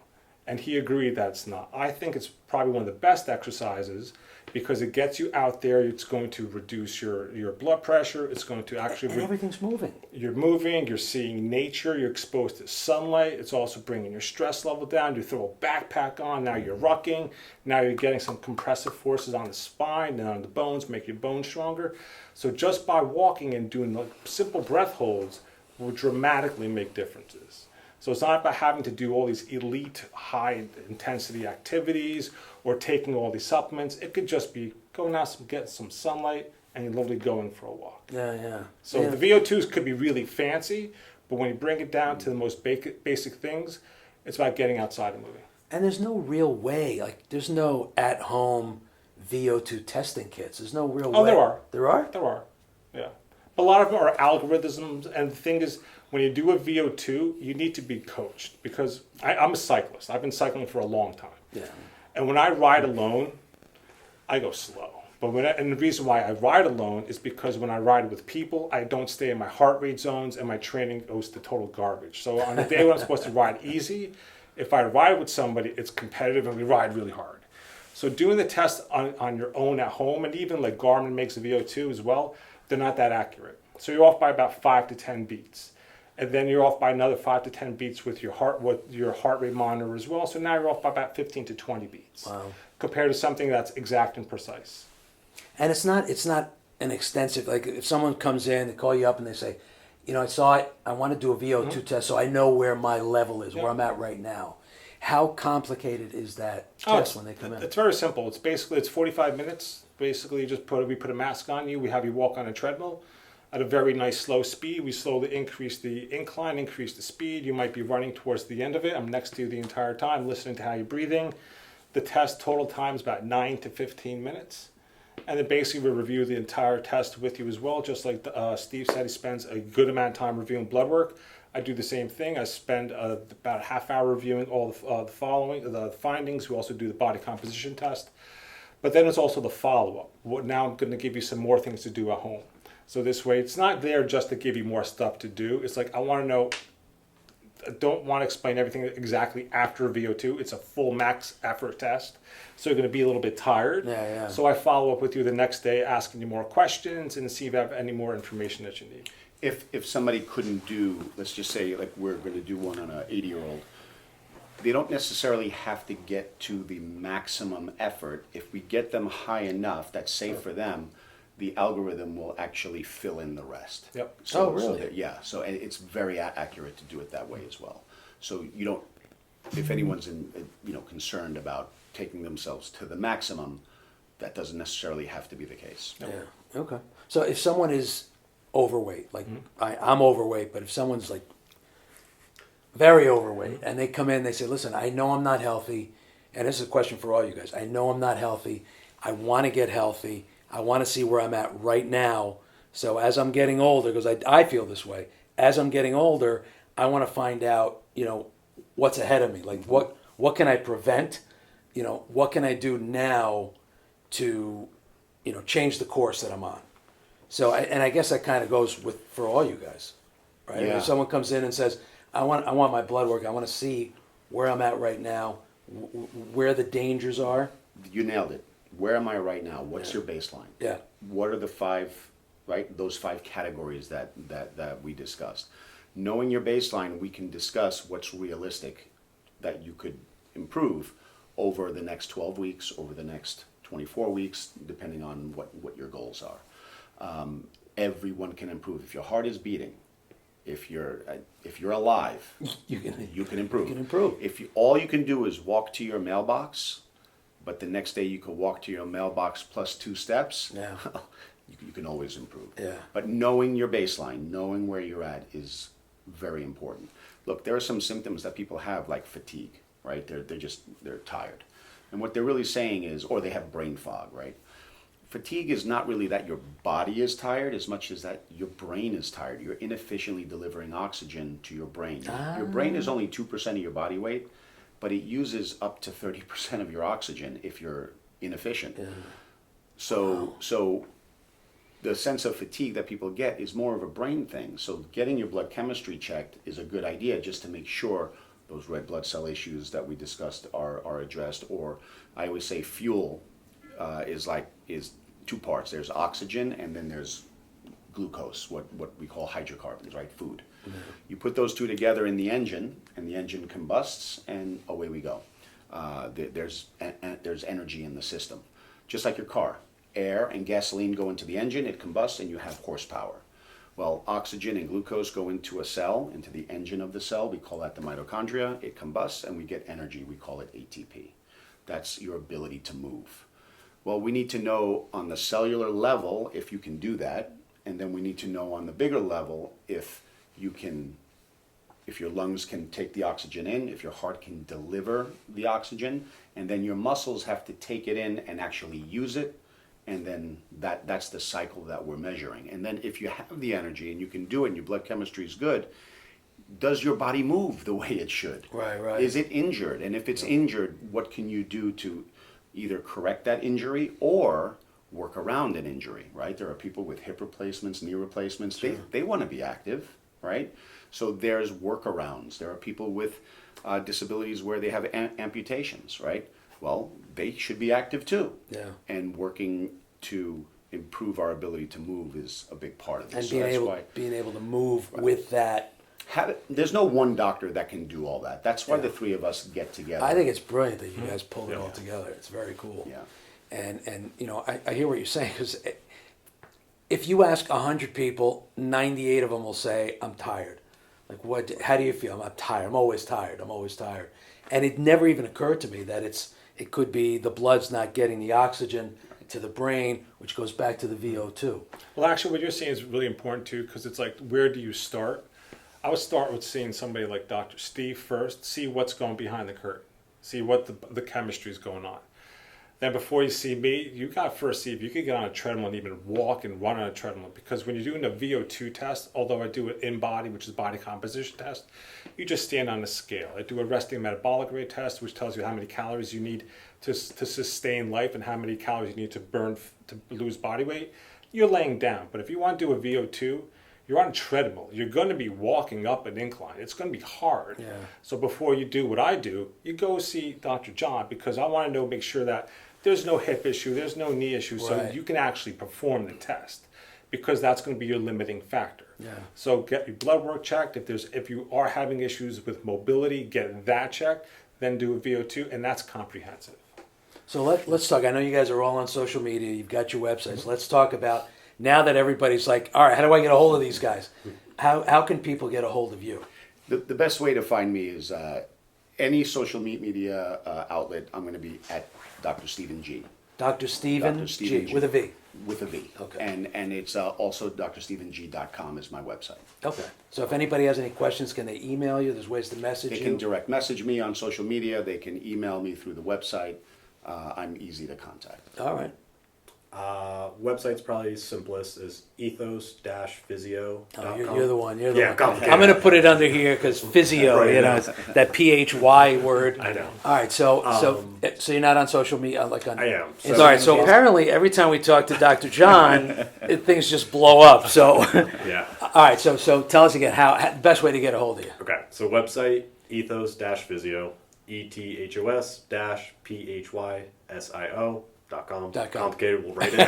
Speaker 2: And he agreed that it's not. I think it's probably one of the best exercises because it gets you out there. It's going to reduce your blood pressure. It's going to actually...
Speaker 1: And everything's moving.
Speaker 2: You're moving. You're seeing nature. You're exposed to sunlight. It's also bringing your stress level down. You throw a backpack on. Now you're rucking. Now you're getting some compressive forces on the spine and on the bones, make your bones stronger. So just by walking and doing like simple breath holds will dramatically make differences. So it's not about having to do all these elite high intensity activities or taking all these supplements. It could just be going out and getting some sunlight and literally going for a walk.
Speaker 1: Yeah.
Speaker 2: So the VO2s could be really fancy, but when you bring it down to the most basic things, it's about getting outside and moving.
Speaker 1: And there's no real way, like there's no at-home VO2 testing kits. There's no real way.
Speaker 2: Oh, there are.
Speaker 1: There are?
Speaker 2: There are, yeah. But a lot of them are algorithms, and the thing is, when you do a VO2, you need to be coached because I'm a cyclist. I've been cycling for a long time.
Speaker 1: Yeah.
Speaker 2: And when I ride alone, I go slow. But and the reason why I ride alone is because when I ride with people, I don't stay in my heart rate zones and my training goes to total garbage. So on the day when I'm supposed to ride easy, if I ride with somebody, it's competitive and we ride really hard. So doing the test on your own at home, and even like Garmin makes a VO2 as well, they're not that accurate. So you're off by about 5 to 10 beats. And then you're off by another 5 to 10 beats with your heart rate monitor as well. So now you're off by about 15 to 20 beats.
Speaker 1: Wow.
Speaker 2: Compared to something that's exact and precise.
Speaker 1: And it's not an extensive, like if someone comes in, they call you up and they say, I saw it, I want to do a VO2 test so I know where my level is, where I'm at right now. How complicated is that test when they come in?
Speaker 2: It's very simple. It's 45 minutes. Basically, we put a mask on you. We have you walk on a treadmill at a very nice slow speed. We slowly increase the incline, increase the speed. You might be running towards the end of it. I'm next to you the entire time, listening to how you're breathing. The test total time is about 9 to 15 minutes. And then basically we review the entire test with you as well. Just like Steve said, he spends a good amount of time reviewing blood work. I do the same thing. I spend about a half hour reviewing all the findings. We also do the body composition test. But then it's also the follow-up. Now I'm going to give you some more things to do at home. So this way, it's not there just to give you more stuff to do. It's like, I want to know, I don't want to explain everything exactly after VO2. It's a full max effort test. So you're going to be a little bit tired.
Speaker 1: Yeah.
Speaker 2: So I follow up with you the next day, asking you more questions and see if you have any more information that you need.
Speaker 4: If somebody couldn't do, let's just say, like we're going to do one on an 80-year-old, they don't necessarily have to get to the maximum effort. If we get them high enough, that's safe for them, the algorithm will actually fill in the rest.
Speaker 2: Yep.
Speaker 1: Oh, really?
Speaker 4: So and it's very accurate to do it that way as well. So you don't, if anyone's concerned about taking themselves to the maximum, that doesn't necessarily have to be the case.
Speaker 1: Yeah. Okay. So if someone is overweight, like I'm overweight, but if someone's like very overweight and they come in, they say, listen, I know I'm not healthy, and this is a question for all you guys. I know I'm not healthy. I want to get healthy. I want to see where I'm at right now. So as I'm getting older, because I feel this way, as I'm getting older, I want to find out, what's ahead of me. Like what can I prevent? What can I do now to, change the course that I'm on? So, I guess that kind of goes for all you guys, right?
Speaker 4: Yeah.
Speaker 1: If someone comes in and says, I want my blood work, I want to see where I'm at right now, where the dangers are.
Speaker 4: You nailed it. Where am I right now? What's your baseline?
Speaker 1: Yeah.
Speaker 4: What are the those five categories that we discussed? Knowing your baseline, we can discuss what's realistic that you could improve, over the next 12 weeks, over the next 24 weeks, depending on what your goals are. Everyone can improve. If your heart is beating, if you're alive, you can improve.
Speaker 1: You can improve.
Speaker 4: All you can do is walk to your mailbox, but the next day you could walk to your mailbox plus 2 steps.
Speaker 1: Yeah.
Speaker 4: You can always improve.
Speaker 1: Yeah.
Speaker 4: But knowing your baseline, knowing where you're at is very important. Look, there are some symptoms that people have, like fatigue, right? They're tired. And what they're really saying is, or they have brain fog, right? Fatigue is not really that your body is tired as much as that your brain is tired. You're inefficiently delivering oxygen to your brain. Your brain is only 2% of your body weight, but it uses up to 30% of your oxygen if you're inefficient. Yeah. So the sense of fatigue that people get is more of a brain thing. So getting your blood chemistry checked is a good idea, just to make sure those red blood cell issues that we discussed are addressed. Or I always say fuel is 2 parts. There's oxygen, and then there's glucose, what we call hydrocarbons, right? Food. Mm-hmm. You put those 2 together in the engine, and the engine combusts, and away we go. There's energy in the system, just like your car. Air and gasoline go into the engine, it combusts, and you have horsepower. Well, oxygen and glucose go into a cell, into the engine of the cell. We call that the mitochondria. It combusts, and we get energy. We call it ATP. That's your ability to move. Well, we need to know on the cellular level if you can do that, and then we need to know on the bigger level if your lungs can take the oxygen in, if your heart can deliver the oxygen, and then your muscles have to take it in and actually use it. And then that's the cycle that we're measuring. And then if you have the energy and you can do it and your blood chemistry is good, does your body move the way it should?
Speaker 1: Right.
Speaker 4: Is it injured? And if it's injured, what can you do to either correct that injury or work around an injury, right? There are people with hip replacements, knee replacements. Sure. They want to be active, right? So there's workarounds. There are people with disabilities where they have amputations, right? Well, they should be active too.
Speaker 1: Yeah.
Speaker 4: And working to improve our ability to move is a big part of this.
Speaker 1: And being able to move with that.
Speaker 4: There's no one doctor that can do all that. That's why the 3 of us get together.
Speaker 1: I think it's brilliant that you guys pull it all together. It's very cool.
Speaker 4: Yeah.
Speaker 1: And I hear what you're saying, because if you ask 100 people, 98 of them will say, I'm tired. Like, how do you feel? I'm tired. I'm always tired. And it never even occurred to me that it could be the blood's not getting the oxygen to the brain, which goes back to the VO2.
Speaker 2: Well, actually, what you're saying is really important too, because it's like, where do you start? I would start with seeing somebody like Dr. Steve first, see what's going behind the curtain, see what the chemistry is going on. Then before you see me, you got to first see if you could get on a treadmill and even walk and run on a treadmill. Because when you're doing a VO2 test, although I do it in body, which is body composition test, you just stand on a scale. I do a resting metabolic rate test, which tells you how many calories you need to sustain life and how many calories you need to burn to lose body weight. You're laying down. But if you want to do a VO2, you're on a treadmill. You're going to be walking up an incline. It's going to be hard. Yeah. So before you do what I do, you go see Dr. John, because I want to make sure that there's no hip issue, there's no knee issue, so you can actually perform the test, because that's going to be your limiting factor. Yeah. So get your blood work checked. If you are having issues with mobility, get that checked. Then do a VO2, and that's comprehensive.
Speaker 1: So let's talk. I know you guys are all on social media. You've got your websites. Let's talk about, now that everybody's like, all right, how do I get a hold of these guys? How can people get a hold of you?
Speaker 4: The best way to find me is any social media outlet. I'm going to be at Dr. Stephen G.
Speaker 1: Dr. Stephen G. With a V.
Speaker 4: With a V.
Speaker 1: Okay.
Speaker 4: And it's also drstephen.com is my website.
Speaker 1: Okay. So if anybody has any questions, can they email you? There's ways to message you?
Speaker 4: They can direct message me on social media. They can email me through the website. I'm easy to contact.
Speaker 1: All right.
Speaker 3: Website's probably simplest is ethos-physio.com.
Speaker 1: Oh, you're the one. You're the one.
Speaker 3: Complicated.
Speaker 1: I'm going to put it under here because physio, that PHY word.
Speaker 3: I know.
Speaker 1: All right, so you're not on social media, like on.
Speaker 3: I am.
Speaker 1: All right, so apparently every time we talk to Dr. John, things just blow up. So
Speaker 3: yeah.
Speaker 1: All right, so tell us again how the best way to get a hold of you.
Speaker 3: Okay, so website ethos-physio, ethos-physio.com. Complicated, we'll write it.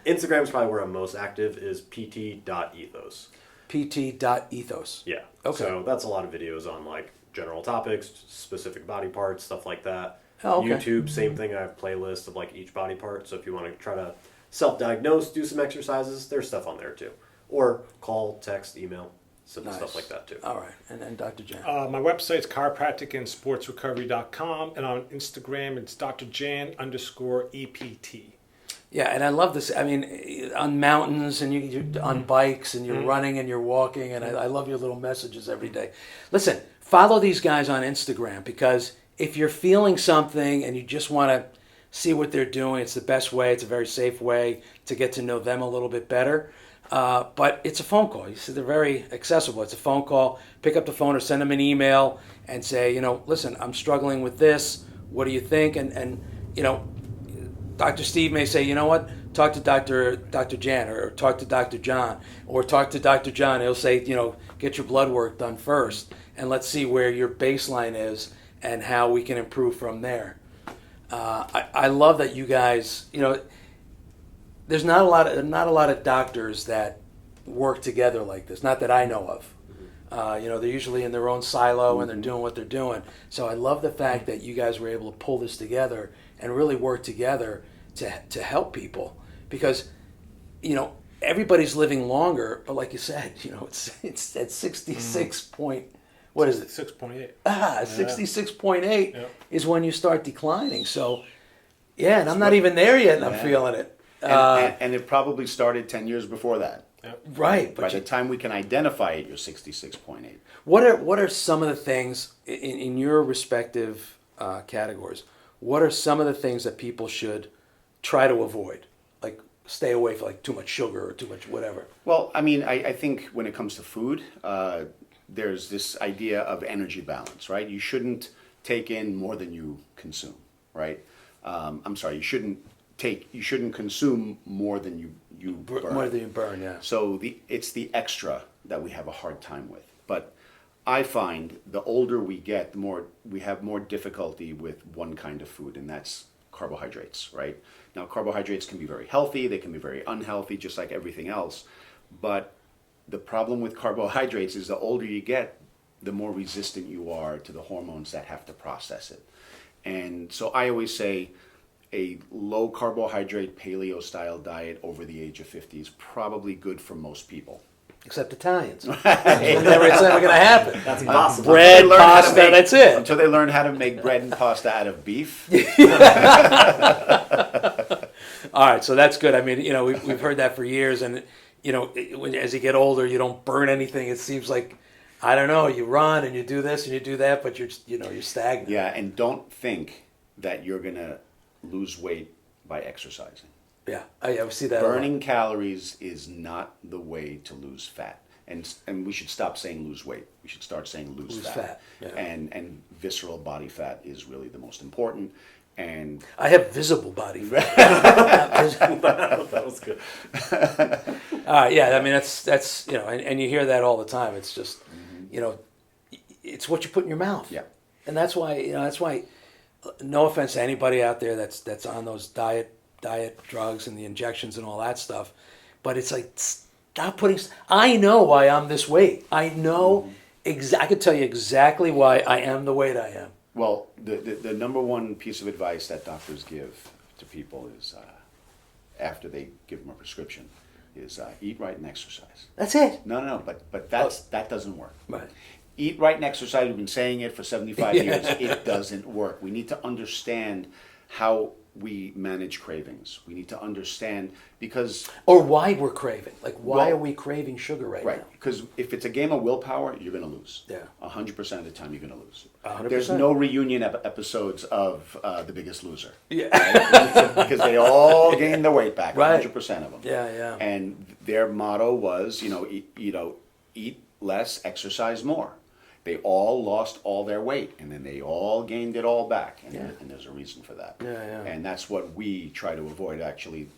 Speaker 3: Instagram is probably where I'm most active, is pt.ethos.
Speaker 1: pt.ethos.
Speaker 3: Yeah.
Speaker 1: Okay.
Speaker 3: So that's a lot of videos on like general topics, specific body parts, stuff like that.
Speaker 1: Oh, okay.
Speaker 3: YouTube, same thing. I have playlists of like each body part. So if you want to try to self-diagnose, do some exercises, there's stuff on there too. Or call, text, email, simple
Speaker 1: Nice.
Speaker 3: stuff like that too.
Speaker 1: All right, and then Dr. Jan.
Speaker 2: My website's chiropracticandsportsrecovery.com, and on Instagram it's drjan_EPT.
Speaker 1: Yeah, and I love this. I mean, on mountains and you're on bikes and you're running and you're walking, and I love your little messages every day. Listen, follow these guys on Instagram, because if you're feeling something and you just want to see what they're doing, it's the best way. It's a very safe way to get to know them a little bit better. But it's a phone call. You see, they're very accessible. It's a phone call. Pick up the phone or send them an email and say, listen, I'm struggling with this. What do you think? And Dr. Steve may say, you know what, talk to Dr. Jan, or talk to Dr. John, or talk to Dr. John. He'll say, get your blood work done first, and let's see where your baseline is and how we can improve from there. I love that you guys, there's not a lot of doctors that work together like this. Not that I know of. They're usually in their own silo and they're doing what they're doing. So I love the fact that you guys were able to pull this together and really work together to help people, because everybody's living longer, but like you said, it's at 66 point, what is it?
Speaker 2: 6.8.
Speaker 1: 66.8
Speaker 2: Yep.
Speaker 1: is when you start declining. So yeah, and I'm not even there yet, and I'm feeling it.
Speaker 4: And it probably started 10 years before that.
Speaker 1: Right,
Speaker 4: By
Speaker 1: but
Speaker 4: the time we can identify it, you're 66.8.
Speaker 1: what are some of the things in your respective categories? What are some of the things that people should try to avoid, like stay away from, like too much sugar or too much whatever?
Speaker 4: Well, I mean, I think when it comes to food, there's this idea of energy balance, right? You shouldn't take in more than you consume, right? I'm sorry, you shouldn't consume more than you burn.
Speaker 1: More than you burn, yeah.
Speaker 4: So it's the extra that we have a hard time with. But I find the older we get, the more we have more difficulty with one kind of food, and that's carbohydrates, right? Now, carbohydrates can be very healthy, they can be very unhealthy, just like everything else. But the problem with carbohydrates is the older you get, the more resistant you are to the hormones that have to process it. And so I always say a low carbohydrate paleo style diet over the age of 50 is probably good for most people.
Speaker 1: Except Italians. It's never going to happen.
Speaker 3: That's impossible.
Speaker 1: Bread, pasta, that's it.
Speaker 4: Until they learn how to make bread and pasta out of beef.
Speaker 1: All right, so that's good. I mean, we've heard that for years, and as you get older, you don't burn anything. It seems like, I don't know, you run and you do this and you do that, but you're stagnant.
Speaker 4: Yeah, and don't think that you're going to lose weight by exercising.
Speaker 1: Yeah, I see that.
Speaker 4: Burning calories is not the way to lose fat. And we should stop saying lose weight. We should start saying lose fat.
Speaker 1: Yeah.
Speaker 4: And visceral body fat is really the most important. And
Speaker 1: I have visible body fat.
Speaker 3: That was good.
Speaker 1: Yeah, I mean that's and you hear that all the time. It's just it's what you put in your mouth.
Speaker 4: Yeah.
Speaker 1: And that's why no offense to anybody out there that's on those diet drugs and the injections and all that stuff, but it's like, stop putting. I know why I'm this weight. I know I could tell you exactly why I am the weight I am.
Speaker 4: well, the number one piece of advice that doctors give to people is after they give them a prescription is eat right and exercise.
Speaker 1: That's it.
Speaker 4: No, but that doesn't work.
Speaker 1: Right.
Speaker 4: Eat right and exercise. We've been saying it for 75 years. It doesn't work. We need to understand how we manage cravings. We need to understand because...
Speaker 1: Or why we're craving. Like, why
Speaker 4: Well,
Speaker 1: are we craving sugar right
Speaker 4: Right,
Speaker 1: now?
Speaker 4: because if it's a game of willpower, you're going to lose.
Speaker 1: Yeah.
Speaker 4: 100% of the time, you're going to lose.
Speaker 1: 100%.
Speaker 4: There's no reunion episodes of The Biggest Loser.
Speaker 1: Yeah.
Speaker 4: Right? Because they all gained their weight back,
Speaker 1: Right.
Speaker 4: 100% of them.
Speaker 1: Yeah.
Speaker 4: And their motto was, eat less, exercise more. They all lost all their weight, and then they all gained it all back, and there's a reason for that.
Speaker 1: Yeah.
Speaker 4: And that's what we try to avoid, actually.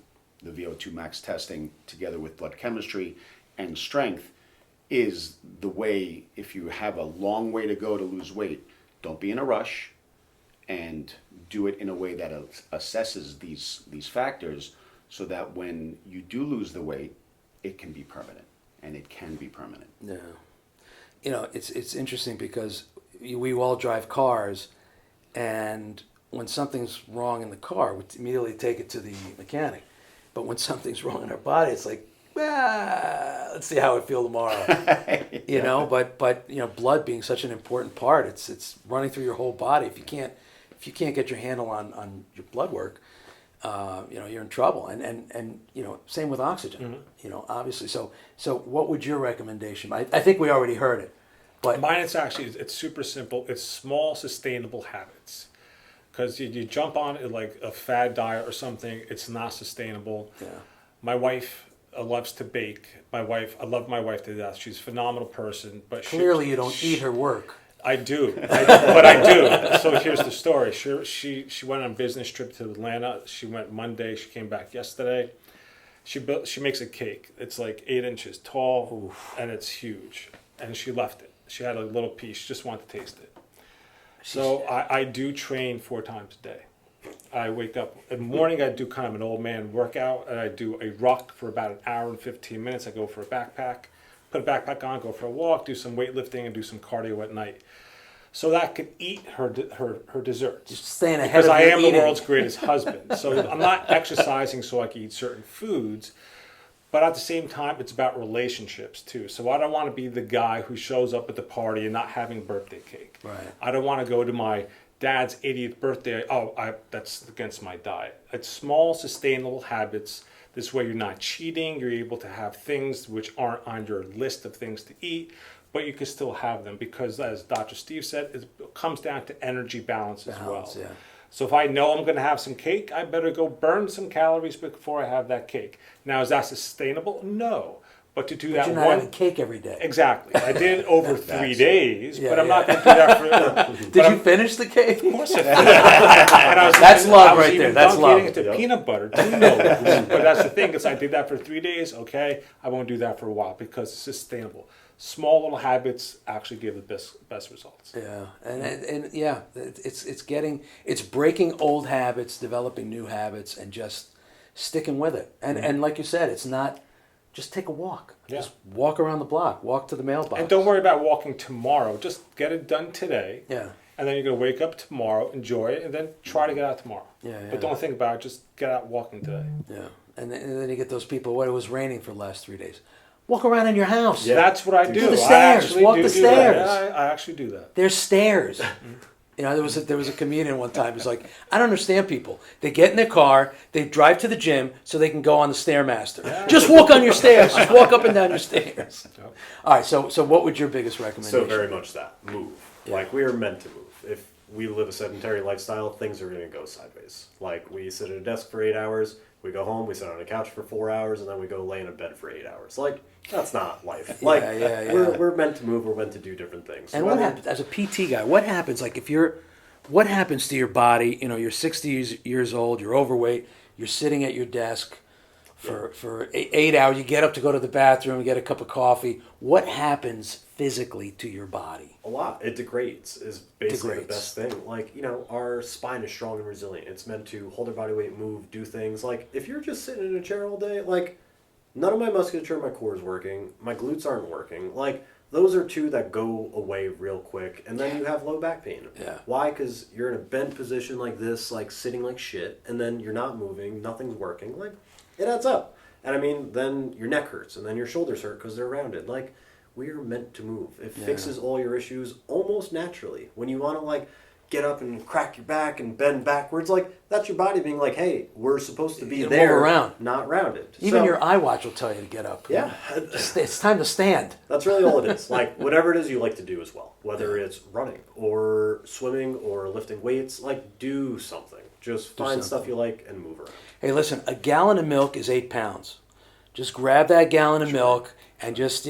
Speaker 4: The VO2 max testing, together with blood chemistry and strength, is the way, if you have a long way to go to lose weight, don't be in a rush, and do it in a way that assesses these factors, so that when you do lose the weight, it can be permanent, and it can be permanent.
Speaker 1: Yeah. It's interesting because we all drive cars, and when something's wrong in the car, we immediately take it to the mechanic. But when something's wrong in our body, it's like, let's see how I feel tomorrow. You know, but you know, blood being such an important part, it's running through your whole body. If you can't get your handle on your blood work, you know, you're in trouble. And you know, same with oxygen. You know, obviously. So what would your recommendation? I think we already heard it. But
Speaker 2: mine, it's super simple. It's small, sustainable habits. Because you jump on it like a fad diet or something, it's not sustainable.
Speaker 1: Yeah.
Speaker 2: My wife loves to bake. I love my wife to death. She's a phenomenal person. But
Speaker 1: clearly you don't eat her work.
Speaker 2: I do, but I do. So here's the story. She went on a business trip to Atlanta. She went Monday. She came back yesterday. She makes a cake. It's like 8 inches tall, and it's huge. And she left it. She had a little piece. She just wanted to taste it. So I do train 4 times a day. I wake up in the morning. I do kind of an old man workout, and I do a ruck for about an hour and 15 minutes. I go for a backpack, put a backpack on, go for a walk, do some weightlifting, and do some cardio at night. So that I could eat her desserts.
Speaker 1: Just staying ahead
Speaker 2: because
Speaker 1: of
Speaker 2: I am
Speaker 1: eating.
Speaker 2: the world's greatest husband. So I'm not exercising so I can eat certain foods. But at the same time, it's about relationships too. So I don't want to be the guy who shows up at the party and not having birthday cake.
Speaker 1: Right.
Speaker 2: I don't want to go to my dad's 80th birthday. That's against my diet. It's small, sustainable habits. This way you're not cheating. You're able to have things which aren't on your list of things to eat, but you can still have them because, as Dr. Steve said, it comes down to energy balance as well.
Speaker 1: Yeah.
Speaker 2: So if I know I'm going to have some cake, I better go burn some calories before I have that cake. Now, is that sustainable? No. But to do that
Speaker 1: you're not having cake every day.
Speaker 2: Exactly. I did it over 3 days,
Speaker 1: Yeah,
Speaker 2: but I'm
Speaker 1: yeah.
Speaker 2: not going to do that for...
Speaker 1: Did you finish the cake?
Speaker 2: Of course I did. And I was
Speaker 1: That's
Speaker 2: even-
Speaker 1: love
Speaker 2: I was
Speaker 1: right there.
Speaker 2: even
Speaker 1: That's
Speaker 2: dunking
Speaker 1: love.
Speaker 2: it into peanut butter. But that's the thing, is I did that for 3 days. Okay, I won't do that for a while because it's sustainable. Small little habits actually give the best results.
Speaker 1: Yeah, and yeah, it's breaking old habits, developing new habits, and just sticking with it. And like you said, it's not just take a walk.
Speaker 2: Yeah.
Speaker 1: Just walk around the block, walk to the mailbox.
Speaker 2: And don't worry about walking tomorrow. Just get it done today.
Speaker 1: Yeah.
Speaker 2: And then you're going to wake up tomorrow, enjoy it, and then try to get out tomorrow.
Speaker 1: Yeah.
Speaker 2: But don't think about it. Just get out walking today.
Speaker 1: Yeah, and then you get those people. What, it was raining for the last 3 days. Walk around in your house.
Speaker 2: Yeah. That's what I do.
Speaker 1: Do the
Speaker 2: I
Speaker 1: stairs.
Speaker 2: actually
Speaker 1: Walk
Speaker 2: do
Speaker 1: the
Speaker 2: do that.
Speaker 1: stairs.
Speaker 2: Yeah, I actually do that.
Speaker 1: There's stairs. You know, there was a comedian one time. He's like, I don't understand people. They get in their car, they drive to the gym so they can go on the Stairmaster. Yeah. Just walk on your stairs. Just walk up and down your stairs. Yep. All right. So what would your biggest recommendation?
Speaker 3: So very much that move.
Speaker 1: Yeah.
Speaker 3: Like we are meant to move. If we live a sedentary lifestyle, things are going to go sideways. Like we sit at a desk for 8 hours, we go home, we sit on a couch for 4 hours, and then we go lay in a bed for 8 hours. Like that's not life. Like we're meant to move. We're meant to do different things.
Speaker 1: And what happens as a PT guy? What happens? Like what happens to your body? You know, you're 60 years old, you're overweight, you're sitting at your desk for 8 hours. You get up to go to the bathroom, get a cup of coffee. What happens physically to your body?
Speaker 3: A lot. It degrades is basically the best thing. Like, you know, our spine is strong and resilient. It's meant to hold our body weight, move, do things. Like, if you're just sitting in a chair all day, like, none of my musculature, my core is working. My glutes aren't working. Like, those are two that go away real quick. And then you have low back pain.
Speaker 1: Yeah.
Speaker 3: Why? Because you're in a bent position like this, like sitting like shit, and then you're not moving, nothing's working. Like, it adds up. And I mean, then your neck hurts, and then your shoulders hurt because they're rounded. Like, we are meant to move. It fixes all your issues almost naturally. When you want to, like, get up and crack your back and bend backwards, like, that's your body being like, hey, we're supposed to be there,
Speaker 1: move around.
Speaker 3: not rounded.
Speaker 1: Even your iWatch will tell you to get up.
Speaker 3: Yeah.
Speaker 1: It's time to stand.
Speaker 3: That's really all it is. Like, whatever it is you like to do as well. Whether it's running or swimming or lifting weights, like, do something. Just find stuff you like and move around.
Speaker 1: Hey, listen, a gallon of milk is 8 pounds. Just grab that gallon of milk and just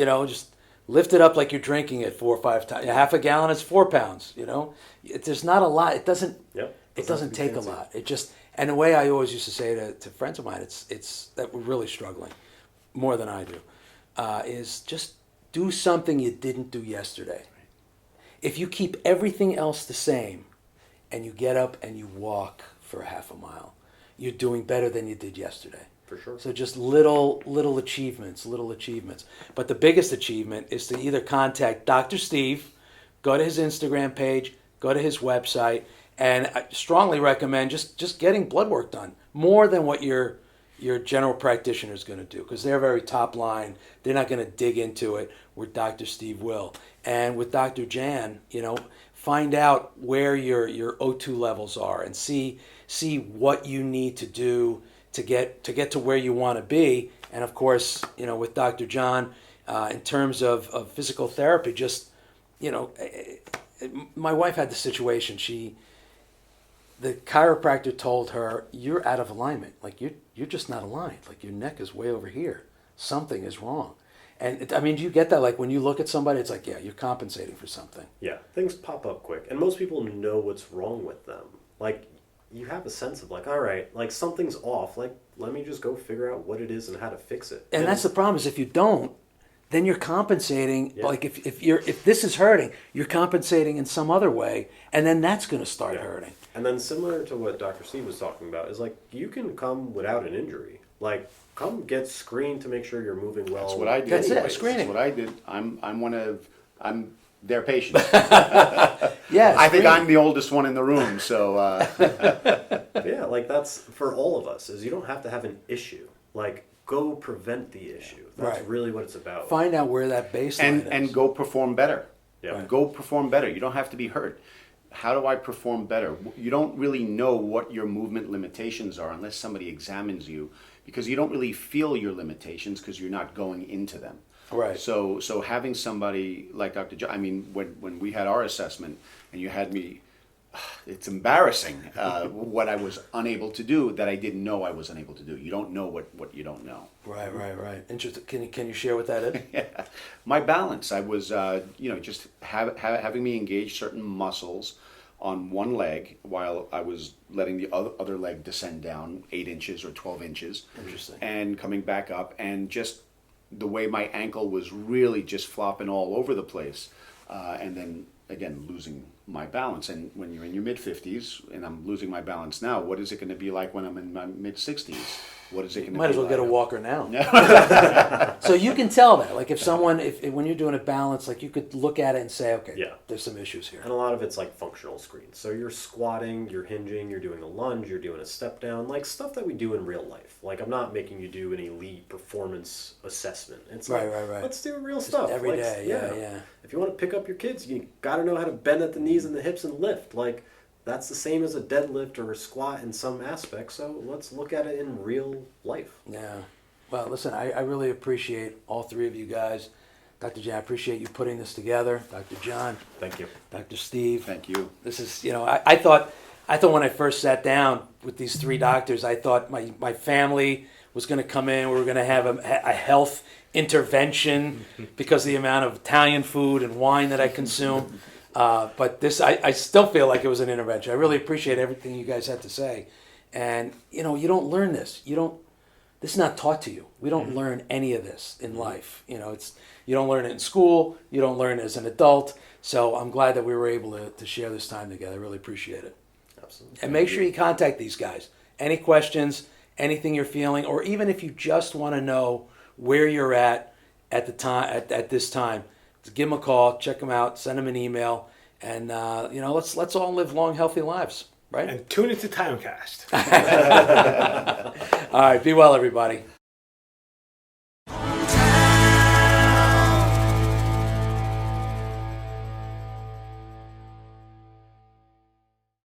Speaker 1: lift it up like you're drinking it 4 or 5 times. Half a gallon is 4 pounds. You know, there's not a lot. It doesn't.
Speaker 3: Yep.
Speaker 1: It doesn't take a lot. It just, and the way I always used to say to friends of mine, it's that we're really struggling more than I do, is just do something you didn't do yesterday. If you keep everything else the same, and you get up and you walk for half a mile, you're doing better than you did yesterday.
Speaker 3: For sure.
Speaker 1: So just little achievements. But the biggest achievement is to either contact Dr. Steve, go to his Instagram page, go to his website, And I strongly recommend just getting blood work done more than what your general practitioner is going to do, because they're very top line. They're not going to dig into it where Dr. Steve will. And with Dr. Jan, find out where your O2 levels are and see what you need to do to get to where you want to be. And of course, with Dr. John, in terms of physical therapy, just my wife had the situation. The chiropractor told her, "You're out of alignment. Like you're just not aligned. Like your neck is way over here. Something is wrong." And do you get that? Like when you look at somebody, it's like, yeah, you're compensating for something.
Speaker 3: Yeah, things pop up quick, and most people know what's wrong with them. Like you have a sense of like, all right, like something's off. Like let me just go figure out what it is and how to fix it.
Speaker 1: And that's the problem, is if you don't, then you're compensating.
Speaker 3: Yeah.
Speaker 1: Like if this is hurting, you're compensating in some other way, and then that's going to start hurting.
Speaker 3: And then similar to what Dr. Steve was talking about is like you can come without an injury. Like come get screened to make sure you're moving well.
Speaker 4: That's what I did.
Speaker 1: That's it,
Speaker 4: Anyways.
Speaker 1: screening.
Speaker 4: That's what I did. I'm their patient.
Speaker 1: Yeah,
Speaker 4: I think I'm the oldest one in the room, so
Speaker 3: Yeah, like that's for all of us. Is you don't have to have an issue. Like go prevent the issue. That's
Speaker 1: Right.
Speaker 3: really what it's about.
Speaker 1: Find out where that baseline is.
Speaker 4: and go perform better.
Speaker 3: Yeah. Right.
Speaker 4: Go perform better. You don't have to be hurt. How do I perform better? You don't really know what your movement limitations are unless somebody examines you, because you don't really feel your limitations because you're not going into them.
Speaker 1: Right.
Speaker 4: So having somebody like Dr. John, when we had our assessment and you had me, it's embarrassing what I was unable to do that I didn't know I was unable to do. You don't know what you don't know.
Speaker 1: Right. Interesting. Can you share what that is?
Speaker 4: Yeah. My balance, I was, just having me engage certain muscles on one leg while I was letting the other leg descend down 8 inches or 12 inches.
Speaker 1: Interesting.
Speaker 4: And coming back up, and just the way my ankle was really just flopping all over the place. And then, again, losing my balance. And when you're in your mid-50s, and I'm losing my balance now, what is it going to be like when I'm in my mid-60s? What is it going to be
Speaker 1: Might as well
Speaker 4: like?
Speaker 1: get a walker now. So you can tell that, like if someone, if when you're doing a balance, like you could look at it and say, okay,
Speaker 3: Yeah.
Speaker 1: there's some issues here.
Speaker 3: And a lot of it's like functional screens. So you're squatting, you're hinging, you're doing a lunge, you're doing a step down, like stuff that we do in real life. Like I'm not making you do an elite performance assessment. It's like,
Speaker 1: Right.
Speaker 3: let's do real stuff.
Speaker 1: every
Speaker 3: like,
Speaker 1: day, yeah.
Speaker 3: If you want to pick up your kids, you got to know how to bend at the knees and the hips and lift. Like that's the same as a deadlift or a squat in some aspects. So let's look at it in real life.
Speaker 1: Yeah. Well, listen, I really appreciate all three of you guys. Dr. Jan, I appreciate you putting this together. Dr. John,
Speaker 3: Thank you.
Speaker 1: Dr. Steve.
Speaker 4: Thank you.
Speaker 1: This is, I thought when I first sat down with these three doctors, I thought my family was going to come in. We were going to have a health intervention because of the amount of Italian food and wine that I consume. But this, I still feel like it was an intervention. I really appreciate everything you guys had to say. And, you don't learn this. This is not taught to you. We don't learn any of this in life. You don't learn it in school. You don't learn it as an adult. So I'm glad that we were able to share this time together. I really appreciate it.
Speaker 3: Absolutely.
Speaker 1: And make sure you contact these guys. Any questions, anything you're feeling, or even if you just want to know where you're at the time at this time, give them a call, check them out, send them an email, and let's all live long, healthy lives, right?
Speaker 2: And tune into Timecast.
Speaker 1: All right, be well, everybody.